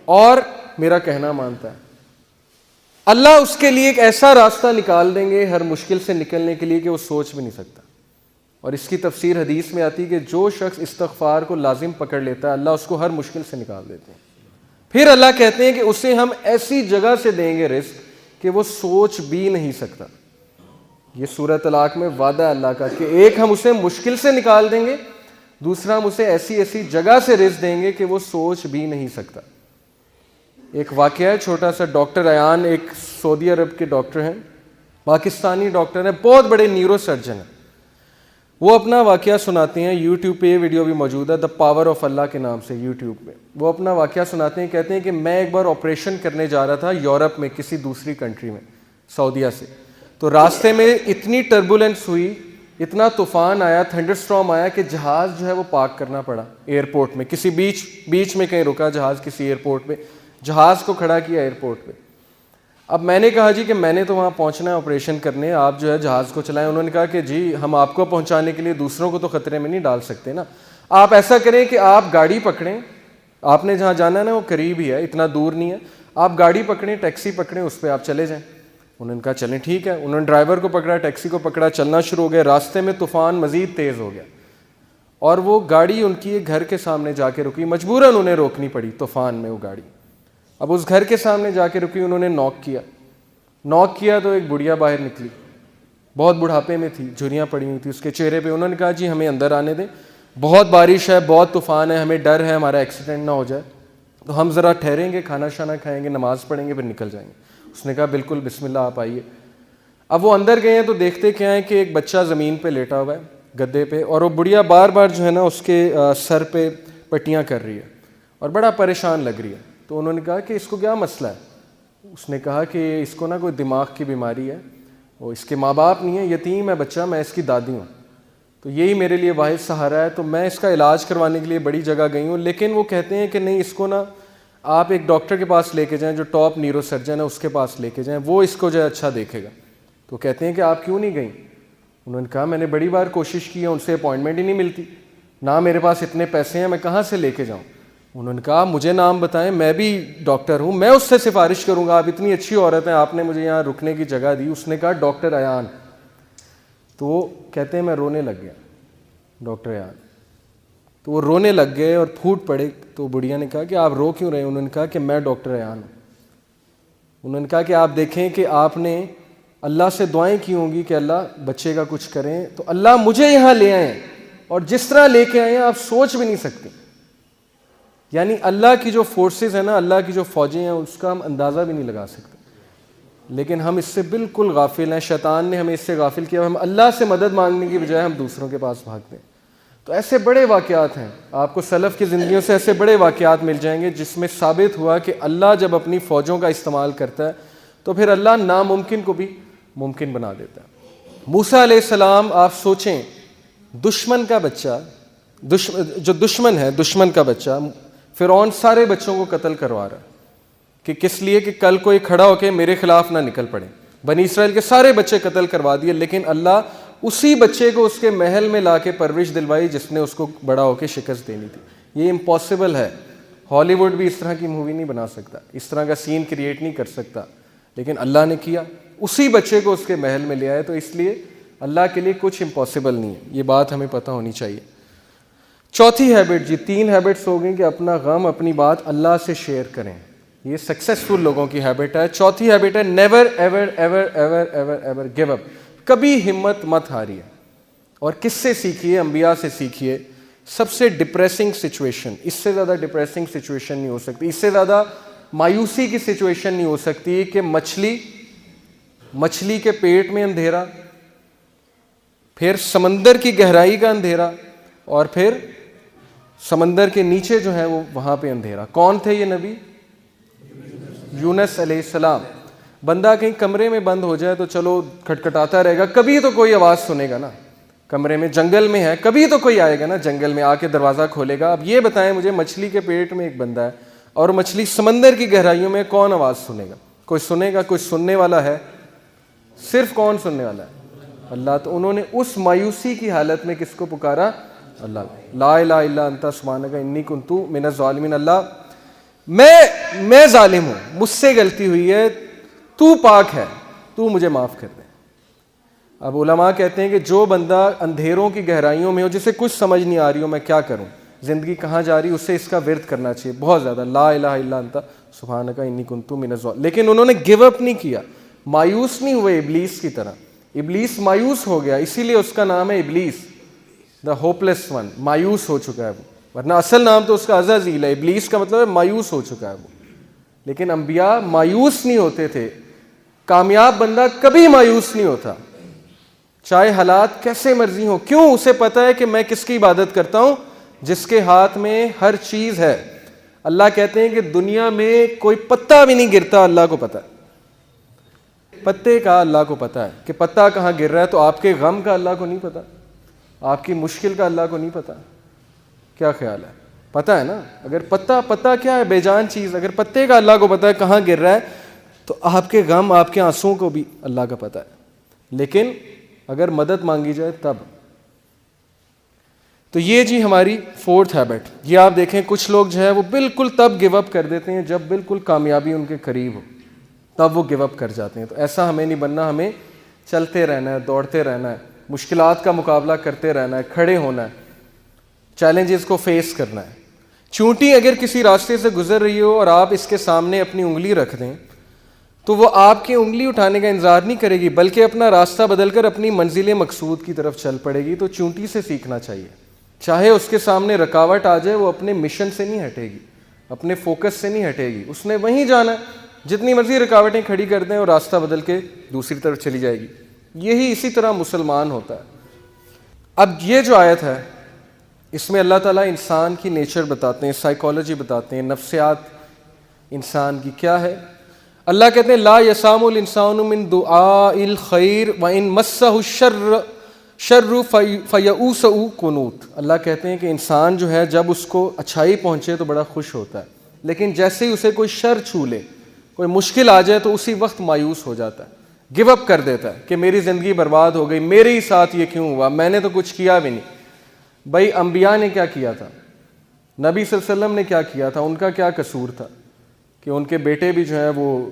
اور میرا کہنا مانتا ہے, اللہ اس کے لیے ایک ایسا راستہ نکال دیں گے ہر مشکل سے نکلنے کے لیے کہ وہ سوچ بھی نہیں سکتا. اور اس کی تفسیر حدیث میں آتی ہے کہ جو شخص استغفار کو لازم پکڑ لیتا ہے اللہ اس کو ہر مشکل سے نکال دیتے ہیں. پھر اللہ کہتے ہیں کہ اسے ہم ایسی جگہ سے دیں گے رزق کہ وہ سوچ بھی نہیں سکتا. یہ سورہ طلاق میں وعدہ ہے اللہ کا کہ ایک ہم اسے مشکل سے نکال دیں گے, دوسرا ہم اسے ایسی ایسی جگہ سے رزق دیں گے کہ وہ سوچ بھی نہیں سکتا. ایک واقعہ ہے چھوٹا سا, ڈاکٹر ایان ایک سعودی عرب کے ڈاکٹر ہیں, پاکستانی ڈاکٹر ہیں, بہت بڑے نیورو سرجن ہیں. وہ اپنا واقعہ سناتے ہیں, یوٹیوب پہ یہ ویڈیو بھی موجود ہے, دا پاور آف اللہ کے نام سے یوٹیوب پہ. وہ اپنا واقعہ سناتے ہیں, کہتے ہیں کہ میں ایک بار آپریشن کرنے جا رہا تھا یورپ میں کسی دوسری کنٹری میں, سعودیہ سے. تو راستے میں اتنی ٹربولنس ہوئی, اتنا طوفان آیا, تھنڈر اسٹارم آیا کہ جہاز جو ہے وہ پارک کرنا پڑا ایئرپورٹ میں, کسی بیچ میں کہیں رکا جہاز, کسی ایئرپورٹ پہ جہاز کو کھڑا کیا ایئرپورٹ پہ. اب میں نے کہا جی کہ میں نے تو وہاں پہنچنا ہے آپریشن کرنے, آپ جو ہے جہاز کو چلائیں. انہوں نے کہا کہ جی ہم آپ کو پہنچانے کے لیے دوسروں کو تو خطرے میں نہیں ڈال سکتے نا, آپ ایسا کریں کہ آپ گاڑی پکڑیں, آپ نے جہاں جانا ہے نا وہ قریب ہی ہے, اتنا دور نہیں ہے, آپ گاڑی پکڑیں, ٹیکسی پکڑیں, اس پہ آپ چلے جائیں. انہوں نے کہا چلیں ٹھیک ہے. انہوں نے ڈرائیور کو پکڑا, ٹیکسی کو پکڑا, چلنا شروع ہو گیا. راستے میں طوفان مزید تیز ہو گیا اور وہ گاڑی ان کی ایک گھر کے سامنے جا کے رکی, مجبوراً انہیں روکنی پڑی طوفان میں وہ گاڑی. اب اس گھر کے سامنے جا کے رکی, انہوں نے نوک کیا تو ایک بڑھیا باہر نکلی, بہت بڑھاپے میں تھی, جھریاں پڑی ہوئی تھی اس کے چہرے پہ. انہوں نے کہا جی ہمیں اندر آنے دیں, بہت بارش ہے, بہت طوفان ہے, ہمیں ڈر ہے ہمارا ایکسیڈنٹ نہ ہو جائے, تو ہم ذرا ٹھہریں گے, کھانا شانا کھائیں گے, نماز پڑھیں گے, پھر نکل جائیں گے. اس نے کہا بالکل بسم اللہ آپ آئیے. اب وہ اندر گئے ہیں تو دیکھتے کیا ہے کہ ایک بچہ زمین پہ لیٹا ہوا ہے گدے پہ, اور وہ بڑھیا بار بار جو ہے نا اس کے سر پہ پٹیاں کر رہی ہے اور بڑا پریشان لگ رہی ہے. تو انہوں نے کہا کہ اس کو کیا مسئلہ ہے؟ اس نے کہا کہ اس کو نا کوئی دماغ کی بیماری ہے, وہ اس کے ماں باپ نہیں ہے, یتیم ہے بچہ, میں اس کی دادی ہوں, تو یہی میرے لیے واحد سہارا ہے, تو میں اس کا علاج کروانے کے لیے بڑی جگہ گئی ہوں. لیکن وہ کہتے ہیں کہ نہیں, اس کو نا آپ ایک ڈاکٹر کے پاس لے کے جائیں جو ٹاپ نیورو سرجن ہے, اس کے پاس لے کے جائیں, وہ اس کو جو ہے اچھا دیکھے گا. تو کہتے ہیں کہ آپ کیوں نہیں گئیں؟ انہوں نے کہا میں نے بڑی بار کوشش کی ہے, ان سے اپوائنٹمنٹ ہی نہیں ملتی, نہ میرے پاس اتنے پیسے ہیں, میں کہاں سے لے کے جاؤں. انہوں نے کہا مجھے نام بتائیں, میں بھی ڈاکٹر ہوں, میں اس سے سفارش کروں گا, آپ اتنی اچھی عورت ہیں, آپ نے مجھے یہاں رکنے کی جگہ دی. اس نے کہا ڈاکٹر ایان. تو وہ کہتے ہیں میں رونے لگ گیا, ڈاکٹر ایان. تو وہ رونے لگ گئے اور پھوٹ پڑے. تو بڑھیا نے کہا کہ آپ رو کیوں رہے ہیں؟ انہوں نے کہا کہ میں ڈاکٹر ایان ہوں. انہوں نے کہا کہ آپ دیکھیں کہ آپ نے اللہ سے دعائیں کی ہوں گی کہ اللہ بچے کا کچھ کریں, تو اللہ مجھے یہاں لے آئے, اور جس طرح لے کے آئے ہیں آپ سوچ بھی نہیں سکتے. یعنی اللہ کی جو فورسز ہیں نا, اللہ کی جو فوجیں ہیں, اس کا ہم اندازہ بھی نہیں لگا سکتے. لیکن ہم اس سے بالکل غافل ہیں, شیطان نے ہمیں اس سے غافل کیا. ہم اللہ سے مدد مانگنے کی بجائے ہم دوسروں کے پاس بھاگتے ہیں. تو ایسے بڑے واقعات ہیں, آپ کو سلف کی زندگیوں سے ایسے بڑے واقعات مل جائیں گے جس میں ثابت ہوا کہ اللہ جب اپنی فوجوں کا استعمال کرتا ہے تو پھر اللہ ناممکن کو بھی ممکن بنا دیتا ہے. موسیٰ علیہ السلام, آپ سوچیں, دشمن کا بچہ, جو دشمن ہے, دشمن کا بچہ, فرعون سارے بچوں کو قتل کروا رہا ہے کہ کس لیے کہ کل کوئی کھڑا ہو کے میرے خلاف نہ نکل پڑے. بنی اسرائیل کے سارے بچے قتل کروا دیے, لیکن اللہ اسی بچے کو اس کے محل میں لا کے پرورش دلوائی جس نے اس کو بڑا ہو کے شکست دینی تھی. یہ امپاسبل ہے, ہالی ووڈ بھی اس طرح کی مووی نہیں بنا سکتا, اس طرح کا سین کریٹ نہیں کر سکتا, لیکن اللہ نے کیا, اسی بچے کو اس کے محل میں لے آئے. تو اس لیے اللہ کے لیے کچھ امپاسبل نہیں ہے, یہ بات ہمیں پتہ ہونی چاہیے. چوتھی ہیبٹ جی, 3 ہیبٹس ہو گئیں کہ اپنا غم, اپنی بات اللہ سے شیئر کریں. یہ سکسیسفل لوگوں کی ہیبٹ ہے. چوتھی ہیبٹ ہے never ever ever ever ever ever give up. کبھی ہمت مت ہاریے. اور کس سے سیکھیے؟ انبیاء سے سیکھیے سب سے ڈپریسنگ سچویشن، اس سے زیادہ ڈپریسنگ سچویشن نہیں ہو سکتی، اس سے زیادہ مایوسی کی سچویشن نہیں ہو سکتی کہ مچھلی کے پیٹ میں اندھیرا، پھر سمندر کی گہرائی کا اندھیرا، اور پھر سمندر کے نیچے جو ہے وہ وہاں پہ اندھیرا۔ کون تھے یہ نبی؟ یونس علیہ السلام۔ بندہ کہیں کمرے میں بند ہو جائے تو چلو کھٹکھٹاتا رہے گا، کبھی تو کوئی آواز سنے گا نا، کمرے میں، جنگل میں ہے، کبھی تو کوئی آئے گا نا جنگل میں، آ کے دروازہ کھولے گا۔ اب یہ بتائیں مجھے، مچھلی کے پیٹ میں ایک بندہ ہے اور مچھلی سمندر کی گہرائیوں میں، کون آواز سنے گا؟ کوئی سنے گا؟ کوئی سننے والا ہے؟ صرف کون سننے والا ہے؟ اللہ۔ تو انہوں نے اس مایوسی کی حالت میں کس کو پکارا؟ اللہ۔ لا الہ الا انت سبحانک انی کنت من الظالمین۔ اللہ میں ظالم ہوں، مجھ سے غلطی ہوئی ہے، تو پاک ہے، تو مجھے معاف کر دے۔ اب علماء کہتے ہیں کہ جو بندہ اندھیروں کی گہرائیوں میں ہو، جسے کچھ سمجھ نہیں آ رہی ہو میں کیا کروں، زندگی کہاں جا رہی، اسے اس کا ورد کرنا چاہیے بہت زیادہ، لا الہ الا انت سبحانک انی کنت من الظالمین۔ لیکن انہوں نے گیو اپ نہیں کیا، مایوس نہیں ہوئے ابلیس کی طرح۔ ابلیس مایوس ہو گیا، اسی لیے اس کا نام ہے ابلیس، دا ہوپلیس ون، مایوس ہو چکا ہے وہ، ورنہ اصل نام تو اس کا عزازیل ہے۔ ابلیس کا مطلب ہے مایوس ہو چکا ہے وہ۔ لیکن انبیاء مایوس نہیں ہوتے تھے۔ کامیاب بندہ کبھی مایوس نہیں ہوتا، چاہے حالات کیسے مرضی ہوں۔ کیوں؟ اسے پتہ ہے کہ میں کس کی عبادت کرتا ہوں؟ جس کے ہاتھ میں ہر چیز ہے۔ اللہ کہتے ہیں کہ دنیا میں کوئی پتا بھی نہیں گرتا، اللہ کو پتہ ہے۔ پتے کا اللہ کو پتہ ہے کہ پتا کہاں گر رہا ہے، تو آپ کے غم کا اللہ کو نہیں پتہ، آپ کی مشکل کا اللہ کو نہیں پتہ؟ کیا خیال ہے؟ پتہ ہے نا۔ اگر پتا کیا ہے؟ بے جان چیز۔ اگر پتے کا اللہ کو پتہ ہے کہاں گر رہا ہے، تو آپ کے غم، آپ کے آنسوؤں کو بھی اللہ کا پتہ ہے۔ لیکن اگر مدد مانگی جائے تب۔ تو یہ جی ہماری فورتھ ہیبٹ۔ یہ آپ دیکھیں کچھ لوگ جو ہے وہ بالکل تب گیو اپ کر دیتے ہیں جب بالکل کامیابی ان کے قریب ہو، تب وہ گیو اپ کر جاتے ہیں۔ تو ایسا ہمیں نہیں بننا، ہمیں چلتے رہنا ہے، دوڑتے رہنا ہے، مشکلات کا مقابلہ کرتے رہنا ہے، کھڑے ہونا ہے، چیلنجز کو فیس کرنا ہے۔ چونٹی اگر کسی راستے سے گزر رہی ہو اور آپ اس کے سامنے اپنی انگلی رکھ دیں، تو وہ آپ کی انگلی اٹھانے کا انتظار نہیں کرے گی، بلکہ اپنا راستہ بدل کر اپنی منزل مقصود کی طرف چل پڑے گی۔ تو چونٹی سے سیکھنا چاہیے، چاہے اس کے سامنے رکاوٹ آ جائے، وہ اپنے مشن سے نہیں ہٹے گی، اپنے فوکس سے نہیں ہٹے گی، اس نے وہیں جانا ہے۔ جتنی مرضی رکاوٹیں کھڑی کر دیں اور راستہ بدل کے دوسری طرف چلی جائے گی۔ یہی اسی طرح مسلمان ہوتا ہے۔ اب یہ جو آیت ہے، اس میں اللہ تعالیٰ انسان کی نیچر بتاتے ہیں، سائیکالوجی بتاتے ہیں، نفسیات انسان کی کیا ہے۔ اللہ کہتے ہیں لا یسام الانسان من دعاء الخیر وان مسہ الشر فیئوس قنوط۔ اللہ کہتے ہیں کہ انسان جو ہے جب اس کو اچھائی پہنچے تو بڑا خوش ہوتا ہے، لیکن جیسے ہی اسے کوئی شر چھو لے، کوئی مشکل آ جائے، تو اسی وقت مایوس ہو جاتا ہے، گیو اپ کر دیتا ہے کہ میری زندگی برباد ہو گئی، میرے ہی ساتھ یہ کیوں ہوا، میں نے تو کچھ کیا بھی نہیں۔ بھائی انبیاء نے کیا کیا تھا؟ نبی صلی اللہ علیہ وسلم نے کیا کیا تھا؟ ان کا کیا قصور تھا کہ ان کے بیٹے بھی جو ہے وہ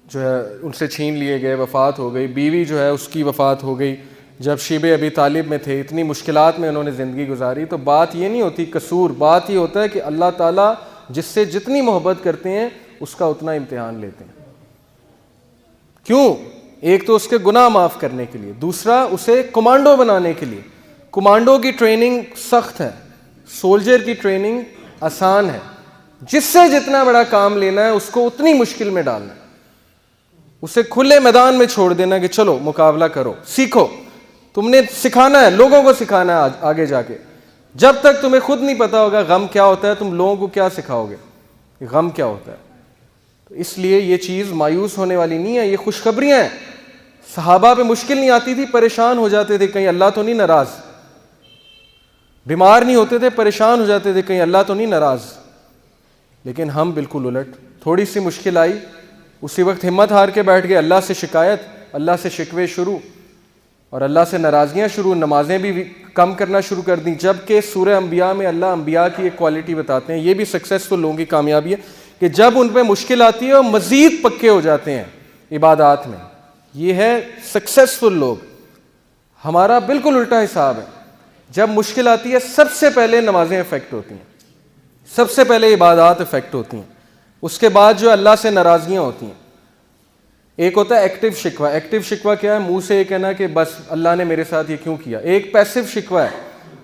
جو ہے ان سے چھین لیے گئے، وفات ہو گئی، بیوی جو ہے اس کی وفات ہو گئی جب شیب ابی طالب میں تھے، اتنی مشکلات میں انہوں نے زندگی گزاری۔ تو بات یہ نہیں ہوتی قصور، بات یہ ہوتا ہے کہ اللہ تعالیٰ جس سے جتنی محبت کرتے ہیں اس کا اتنا امتحان لیتے ہیں۔ کیوں؟ ایک تو اس کے گناہ معاف کرنے کے لیے، دوسرا اسے کمانڈو بنانے کے لیے۔ کمانڈو کی ٹریننگ سخت ہے، سولجر کی ٹریننگ آسان ہے۔ جس سے جتنا بڑا کام لینا ہے اس کو اتنی مشکل میں ڈالنا ہے، اسے کھلے میدان میں چھوڑ دینا کہ چلو مقابلہ کرو، سیکھو۔ تم نے سکھانا ہے، لوگوں کو سکھانا ہے آگے جا کے۔ جب تک تمہیں خود نہیں پتا ہوگا غم کیا ہوتا ہے، تم لوگوں کو کیا سکھاؤ گے کہ غم کیا ہوتا ہے؟ تو اس لیے یہ چیز مایوس ہونے والی نہیں ہے، یہ خوشخبریاں ہیں۔ صحابہ پہ مشکل نہیں آتی تھی، پریشان ہو جاتے تھے کہیں اللہ تو نہیں ناراض، بیمار نہیں ہوتے تھے، پریشان ہو جاتے تھے کہیں اللہ تو نہیں ناراض۔ لیکن ہم بالکل الٹ، تھوڑی سی مشکل آئی اسی وقت ہمت ہار کے بیٹھ گئے، اللہ سے شکایت، اللہ سے شکوے شروع، اور اللہ سے ناراضگیاں شروع، نمازیں بھی کم کرنا شروع کر دیں۔ جبکہ سورہ انبیاء میں اللہ انبیاء کی ایک کوالٹی بتاتے ہیں، یہ بھی سکسیسفل لوگوں کی کامیابی ہے کہ جب ان پہ مشکل آتی ہے وہ مزید پکے ہو جاتے ہیں عبادات میں۔ یہ ہے سکسیسفل لوگ۔ ہمارا بالکل الٹا حساب ہے، جب مشکل آتی ہے سب سے پہلے نمازیں افیکٹ ہوتی ہیں، سب سے پہلے عبادات افیکٹ ہوتی ہیں، اس کے بعد جو اللہ سے ناراضگیاں ہوتی ہیں۔ ایک ہوتا ہے ایکٹیو شکوہ۔ ایکٹیو شکوہ کیا ہے؟ منہ سے یہ کہنا کہ بس اللہ نے میرے ساتھ یہ کیوں کیا۔ ایک پیسو شکوہ ہے،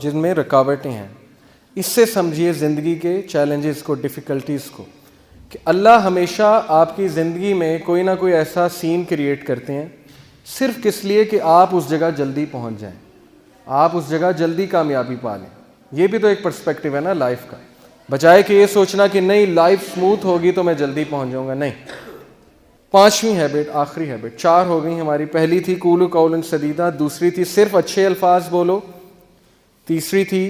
جن میں رکاوٹیں ہیں. اس سے سمجھیے زندگی کے چیلنجز کو, ڈیفیکلٹیز کو, کہ اللہ ہمیشہ آپ کی زندگی میں کوئی نہ کوئی ایسا سین کریٹ کرتے ہیں صرف کس لیے کہ آپ اس جگہ جلدی پہنچ جائیں, آپ اس جگہ جلدی کامیابی پا لیں. یہ بھی تو ایک پرسپیکٹیو ہے نا لائف کا, بجائے کہ یہ سوچنا کہ نہیں لائف سموتھ ہوگی تو میں جلدی پہنچ جاؤں گا. نہیں. 5ویں ہیبٹ, آخری ہیبٹ, 4 ہو گئی ہماری. پہلی تھی قولوا قولا سدیدا, دوسری تھی صرف اچھے الفاظ بولو, تیسری تھی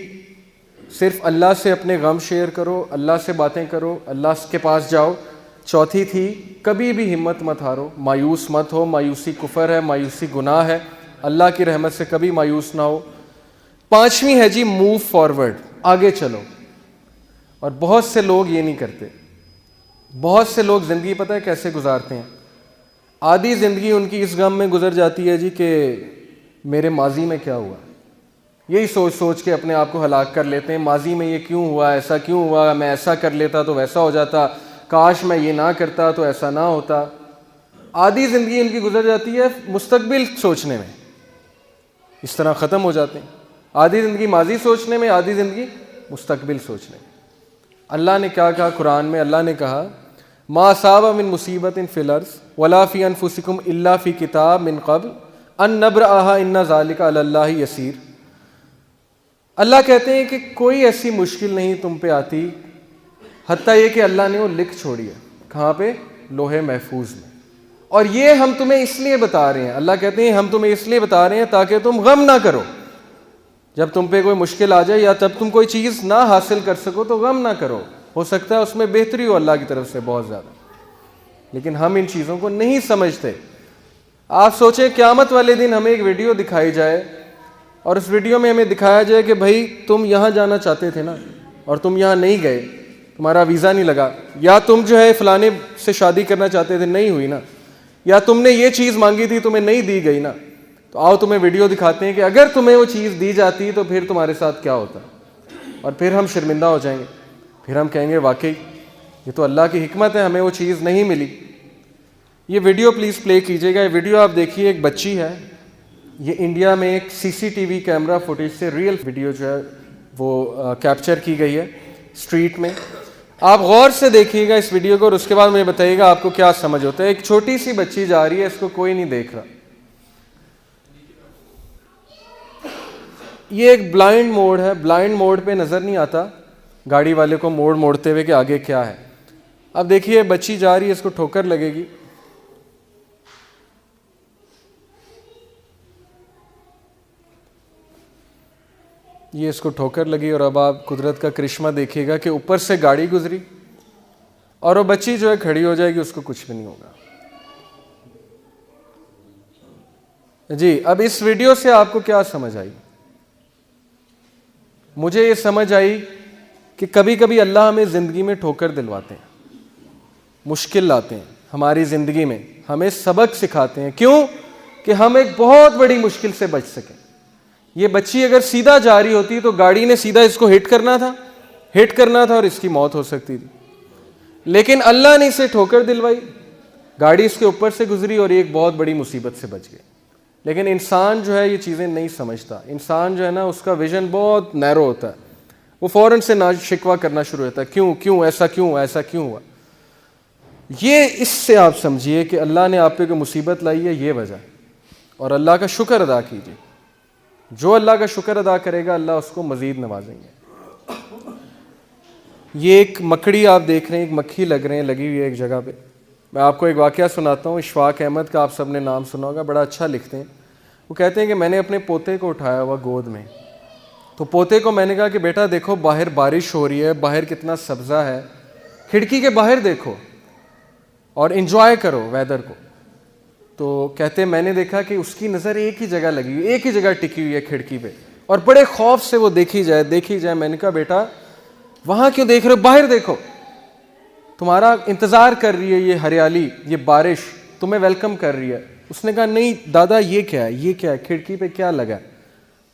صرف اللہ سے اپنے غم شیئر کرو, اللہ سے باتیں کرو, اللہ کے پاس جاؤ, چوتھی تھی کبھی بھی ہمت مت ہارو, مایوس مت ہو, مایوسی کفر ہے, مایوسی گناہ ہے, اللہ کی رحمت سے کبھی مایوس نہ ہو. 5ویں ہے جی موو فارورڈ, آگے چلو. اور بہت سے لوگ یہ نہیں کرتے. بہت سے لوگ زندگی پتہ ہے کیسے گزارتے ہیں, آدھی زندگی ان کی اس غم میں گزر جاتی ہے جی کہ میرے ماضی میں کیا ہوا, یہی سوچ سوچ کے اپنے آپ کو ہلاک کر لیتے ہیں. ماضی میں یہ کیوں ہوا, ایسا کیوں ہوا, میں ایسا کر لیتا تو ویسا ہو جاتا, کاش میں یہ نہ کرتا تو ایسا نہ ہوتا. آدھی زندگی ان کی گزر جاتی ہے مستقبل سوچنے میں, اس طرح ختم ہو جاتے ہیں. آدھی زندگی ماضی سوچنے میں, آدھی زندگی مستقبل سوچنے میں. اللہ نے کیا کہا قرآن میں؟ اللہ نے کہا ما اصاب من مصیبت فی الارض ولا فی انفسکم الا فی کتاب من قبل ان نبرأها ان ذلک علی اللہ یسیر. اللہ کہتے ہیں کہ کوئی ایسی مشکل نہیں تم پہ آتی حتیٰ یہ کہ اللہ نے وہ لکھ چھوڑی ہے. کہاں پہ؟ لوح محفوظ میں. اور یہ ہم تمہیں اس لیے بتا رہے ہیں, اللہ کہتے ہیں ہم تمہیں اس لیے بتا رہے ہیں تاکہ تم غم نہ کرو. جب تم پہ کوئی مشکل آ جائے یا جب تم کوئی چیز نہ حاصل کر سکو تو غم نہ کرو, ہو سکتا ہے اس میں بہتری ہو اللہ کی طرف سے بہت زیادہ. لیکن ہم ان چیزوں کو نہیں سمجھتے. آپ سوچیں قیامت والے دن ہمیں ایک ویڈیو دکھائی جائے اور اس ویڈیو میں ہمیں دکھایا جائے کہ بھائی تم یہاں جانا چاہتے تھے نا اور تم یہاں نہیں گئے, تمہارا ویزا نہیں لگا, یا تم جو ہے فلانے سے شادی کرنا چاہتے تھے نہیں ہوئی نا, یا تم نے یہ چیز مانگی تھی تمہیں نہیں دی گئی نا, تو آؤ تمہیں ویڈیو دکھاتے ہیں کہ اگر تمہیں وہ چیز دی جاتی تو پھر تمہارے ساتھ کیا ہوتا. اور پھر ہم شرمندہ ہو جائیں گے, پھر ہم کہیں گے واقعی یہ تو اللہ کی حکمت ہے, ہمیں وہ چیز نہیں ملی. یہ ویڈیو پلیز پلے کیجیے گا. یہ ویڈیو آپ دیکھیے, ایک بچی ہے, یہ انڈیا میں ایک CCTV کیمرہ فوٹیج سے ریئل ویڈیو جو ہے وہ کیپچر کی گئی ہے اسٹریٹ میں. آپ غور سے دیکھیے گا اس ویڈیو کو اور اس کے بعد مجھے بتائیے گا آپ کو کیا سمجھ ہوتا ہے. ایک چھوٹی سی بچی جا رہی ہے, اس کو کوئی نہیں دیکھ رہا. یہ ایک بلائنڈ موڈ ہے, بلائنڈ موڈ پہ نظر نہیں آتا گاڑی والے کو موڑ موڑتے ہوئے کہ آگے کیا ہے. اب دیکھیے بچی جا رہی ہے, اس کو ٹھوکر لگے گی, یہ اس کو ٹھوکر لگی, اور اب آپ قدرت کا کرشمہ دیکھیے گا کہ اوپر سے گاڑی گزری اور وہ بچی جو ہے کھڑی ہو جائے گی, اس کو کچھ بھی نہیں ہوگا. جی اب اس ویڈیو سے آپ کو کیا سمجھ آئی؟ مجھے یہ سمجھ آئی کہ کبھی کبھی اللہ ہمیں زندگی میں ٹھوکر دلواتے ہیں, مشکل لاتے ہیں ہماری زندگی میں, ہمیں سبق سکھاتے ہیں. کیوں؟ کہ ہم ایک بہت بڑی مشکل سے بچ سکیں. یہ بچی اگر سیدھا جا رہی ہوتی تو گاڑی نے سیدھا اس کو ہٹ کرنا تھا اور اس کی موت ہو سکتی تھی. لیکن اللہ نے اسے ٹھوکر دلوائی, گاڑی اس کے اوپر سے گزری اور یہ ایک بہت بڑی مصیبت سے بچ گئی. لیکن انسان جو ہے یہ چیزیں نہیں سمجھتا. انسان جو ہے نا اس کا ویژن بہت نیرو ہوتا ہے, وہ فوراً سے شکوہ کرنا شروع ہوتا ہے, کیوں ایسا کیوں ہوا. یہ اس سے آپ سمجھیے کہ اللہ نے آپ پہ کوئی مصیبت لائی ہے, یہ وجہ, اور اللہ کا شکر ادا کیجیے. جو اللہ کا شکر ادا کرے گا اللہ اس کو مزید نوازیں گے. یہ ایک مکڑی آپ دیکھ رہے ہیں, ایک مکھی لگی ہوئی ہے ایک جگہ پہ. میں آپ کو ایک واقعہ سناتا ہوں. اشفاق احمد کا آپ سب نے نام سنا ہوگا, بڑا اچھا لکھتے ہیں. وہ کہتے ہیں کہ میں نے اپنے پوتے کو اٹھایا ہوا گود میں, تو پوتے کو میں نے کہا کہ بیٹا دیکھو باہر بارش ہو رہی ہے, باہر کتنا سبزہ ہے, کھڑکی کے باہر دیکھو اور انجوائے کرو ویدر کو. تو کہتے ہیں میں نے دیکھا کہ اس کی نظر ایک ہی جگہ لگی ہوئی, ایک ہی جگہ ٹکی ہوئی ہے کھڑکی پہ, اور بڑے خوف سے وہ دیکھی جائے. میں نے کہا بیٹا وہاں کیوں دیکھ رہے ہو, باہر دیکھو, تمہارا انتظار کر رہی ہے یہ ہریالی, یہ بارش تمہیں ویلکم کر رہی ہے. اس نے کہا نہیں دادا یہ کیا ہے, کھڑکی پہ کیا لگا ہے.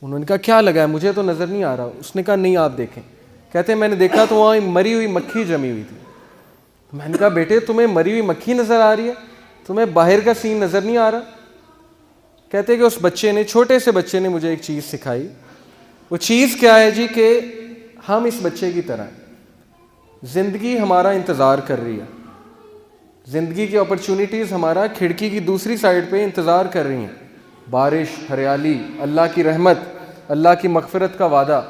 انہوں نے کہا کیا لگا ہے, مجھے تو نظر نہیں آ رہا. اس نے کہا نہیں آپ دیکھیں. کہتے ہیں میں نے دیکھا تو وہاں مری ہوئی مکھی جمی ہوئی تھی. میں نے کہا بیٹے تمہیں مری ہوئی مکھی نظر آ رہی ہے, تمہیں باہر کا سین نظر نہیں آ رہا. کہتے کہ اس بچے نے, چھوٹے سے بچے نے مجھے ایک چیز سکھائی. وہ چیز کیا ہے جی کہ ہم اس بچے کی طرح ہیں، زندگی ہمارا انتظار کر رہی ہے، زندگی کی اپرچونٹیز ہمارا کھڑکی کی دوسری سائڈ پہ انتظار کر رہی ہیں، بارش، ہریالی، اللہ کی رحمت، اللہ کی مغفرت کا وعدہ،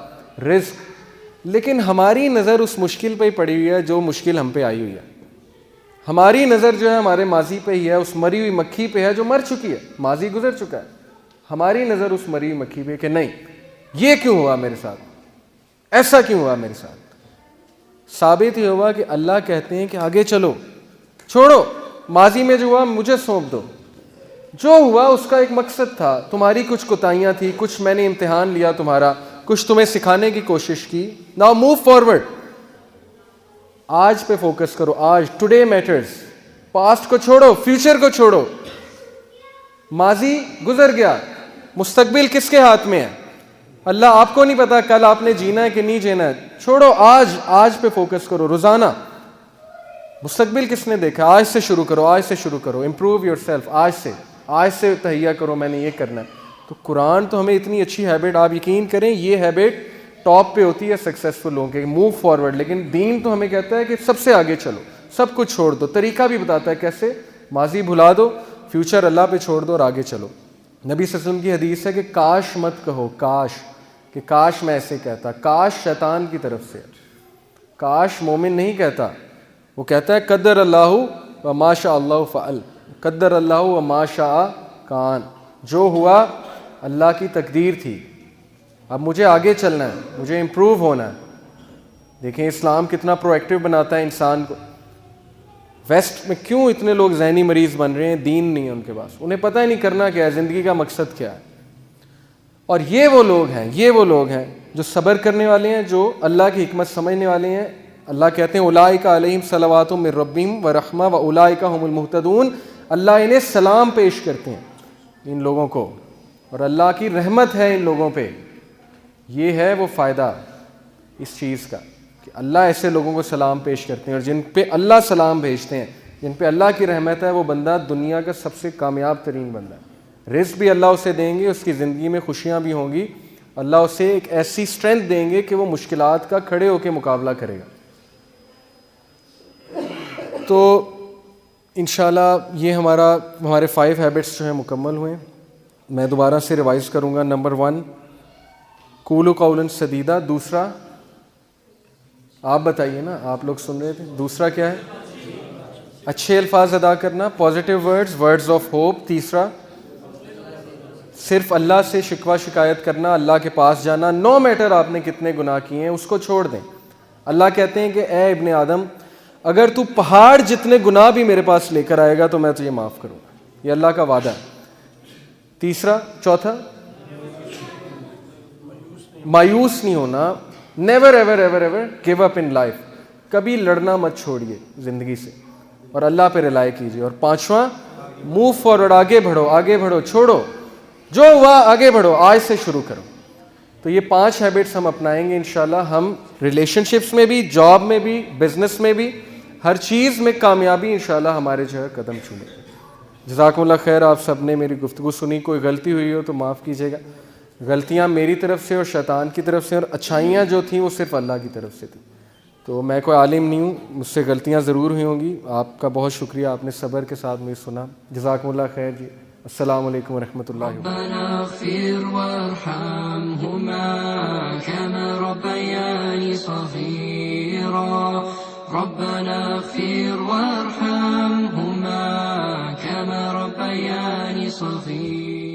رزق، لیکن ہماری نظر اس مشکل پہ ہی پڑی ہوئی ہے جو مشکل ہم پہ آئی ہوئی ہے. ہماری نظر جو ہے ہمارے ماضی پہ ہی ہے، اس مری ہوئی مکھی پہ ہے جو مر چکی ہے، ماضی گزر چکا ہے. ہماری نظر اس مری ہوئی مکھی پہ کہ نہیں یہ کیوں ہوا میرے ساتھ، ایسا کیوں ہوا میرے ساتھ. ثابت یہ ہوا کہ اللہ کہتے ہیں کہ آگے چلو، چھوڑو ماضی میں جو ہوا مجھے سونپ دو، جو ہوا اس کا ایک مقصد تھا، تمہاری کچھ کوتاہیاں تھی، کچھ میں نے امتحان لیا تمہارا، کچھ تمہیں سکھانے کی کوشش کی. ناؤ موو فارورڈ، آج پہ فوکس کرو، آج، ٹوڈے میٹرز. پاسٹ کو چھوڑو، فیوچر کو چھوڑو. ماضی گزر گیا، مستقبل کس کے ہاتھ میں ہے؟ اللہ. آپ کو نہیں پتا کل آپ نے جینا ہے کہ نہیں جینا ہے، چھوڑو آج پہ فوکس کرو روزانہ. مستقبل کس نے دیکھا؟ آج سے شروع کرو، آج سے شروع کرو. امپروو یور سیلف، آج سے تہیہ کرو میں نے یہ کرنا ہے. تو قرآن تو ہمیں اتنی اچھی ہیبٹ، آپ یقین کریں یہ ہیبٹ ٹاپ پہ ہوتی ہے سکسیسفل لوگوں کے، موو فارورڈ. لیکن دین تو ہمیں کہتا ہے کہ سب سے آگے چلو، سب کچھ چھوڑ دو. طریقہ بھی بتاتا ہے کیسے، ماضی بھلا دو، فیوچر اللہ پہ چھوڑ دو اور آگے چلو. نبی صلی اللہ علیہ وسلم کی حدیث ہے کہ کاش مت کہو، کاش میں ایسے کہتا. کاش شیطان کی طرف سے، کاش مومن نہیں کہتا، وہ کہتا ہے قدر اللہ و ما شاء اللہ فعل، قدر اللہ و ما شاء کان. جو ہوا اللہ کی تقدیر تھی، اب مجھے آگے چلنا ہے، مجھے امپروو ہونا ہے. دیکھیں اسلام کتنا پرویکٹیو بناتا ہے انسان کو. ویسٹ میں کیوں اتنے لوگ ذہنی مریض بن رہے ہیں؟ دین نہیں ہے ان کے پاس، انہیں پتہ ہی نہیں کرنا کیا ہے، زندگی کا مقصد کیا ہے. اور یہ وہ لوگ ہیں جو صبر کرنے والے ہیں، جو اللہ کی حکمت سمجھنے والے ہیں. اللہ کہتے ہیں اولئک علیہم صلوات من ربہم ورحمہ واولئک هم المہتدون. اللہ انہیں سلام پیش کرتے ہیں ان لوگوں کو، اور اللہ کی رحمت ہے ان لوگوں پہ. یہ ہے وہ فائدہ اس چیز کا کہ اللہ ایسے لوگوں کو سلام پیش کرتے ہیں، اور جن پہ اللہ سلام بھیجتے ہیں، جن پہ اللہ کی رحمت ہے، وہ بندہ دنیا کا سب سے کامیاب ترین بندہ ہے. رزق بھی اللہ اسے دیں گے، اس کی زندگی میں خوشیاں بھی ہوں گی. اللہ اسے ایک ایسی اسٹرینتھ دیں گے کہ وہ مشکلات کا کھڑے ہو کے مقابلہ کرے گا. تو انشاءاللہ یہ ہمارے 5 ہیبٹس جو ہیں مکمل ہوئے. میں دوبارہ سے ریوائز کروں گا. نمبر 1 قولوا قولا سدیدا. دوسرا آپ بتائیے نا، آپ لوگ سن رہے تھے. دوسرا کیا ہے؟ اچھے الفاظ ادا کرنا، پازیٹیو ورڈز آف ہوپ. تیسرا صرف اللہ سے شکوہ شکایت کرنا، اللہ کے پاس جانا، نو میٹر آپ نے کتنے گناہ کیے ہیں اس کو چھوڑ دیں. اللہ کہتے ہیں کہ اے ابن آدم اگر تو پہاڑ جتنے گناہ بھی میرے پاس لے کر آئے گا تو میں تجھے معاف کروں گا. یہ اللہ کا وعدہ ہے. چوتھا مایوس نہیں ہونا. Never ever ever ever give up in life. کبھی لڑنا مت چھوڑیے زندگی سے اور اللہ پہ ریلائی کیجیے. اور 5واں موو فارورڈ، آگے بڑھو، چھوڑو جو ہوا، آگے بڑھو، آج سے شروع کرو. تو یہ 5 ہیبٹس ہم اپنائیں گے انشاءاللہ. ہم ریلیشن شپس میں بھی، جاب میں بھی، بزنس میں بھی، ہر چیز میں کامیابی انشاءاللہ ہمارے جو ہے قدم چومے گی. جزاکم اللہ خیر. آپ سب نے میری گفتگو سنی. کوئی غلطی ہوئی ہو تو معاف کیجیے گا. غلطیاں میری طرف سے اور شیطان کی طرف سے، اور اچھائیاں جو تھیں وہ صرف اللہ کی طرف سے تھیں. تو میں کوئی عالم نہیں ہوں، مجھ سے غلطیاں ضرور ہوئی ہوں گی. آپ کا بہت شکریہ، آپ نے صبر کے ساتھ مجھے سنا. جزاکم اللہ خیر جی. السلام علیکم ورحمۃ اللہ وبرکاتہ. ربنا اغفر وارحمهما كما ربياني صغيرا. ربنا اغفر وارحمهما كما ربياني صغيرا.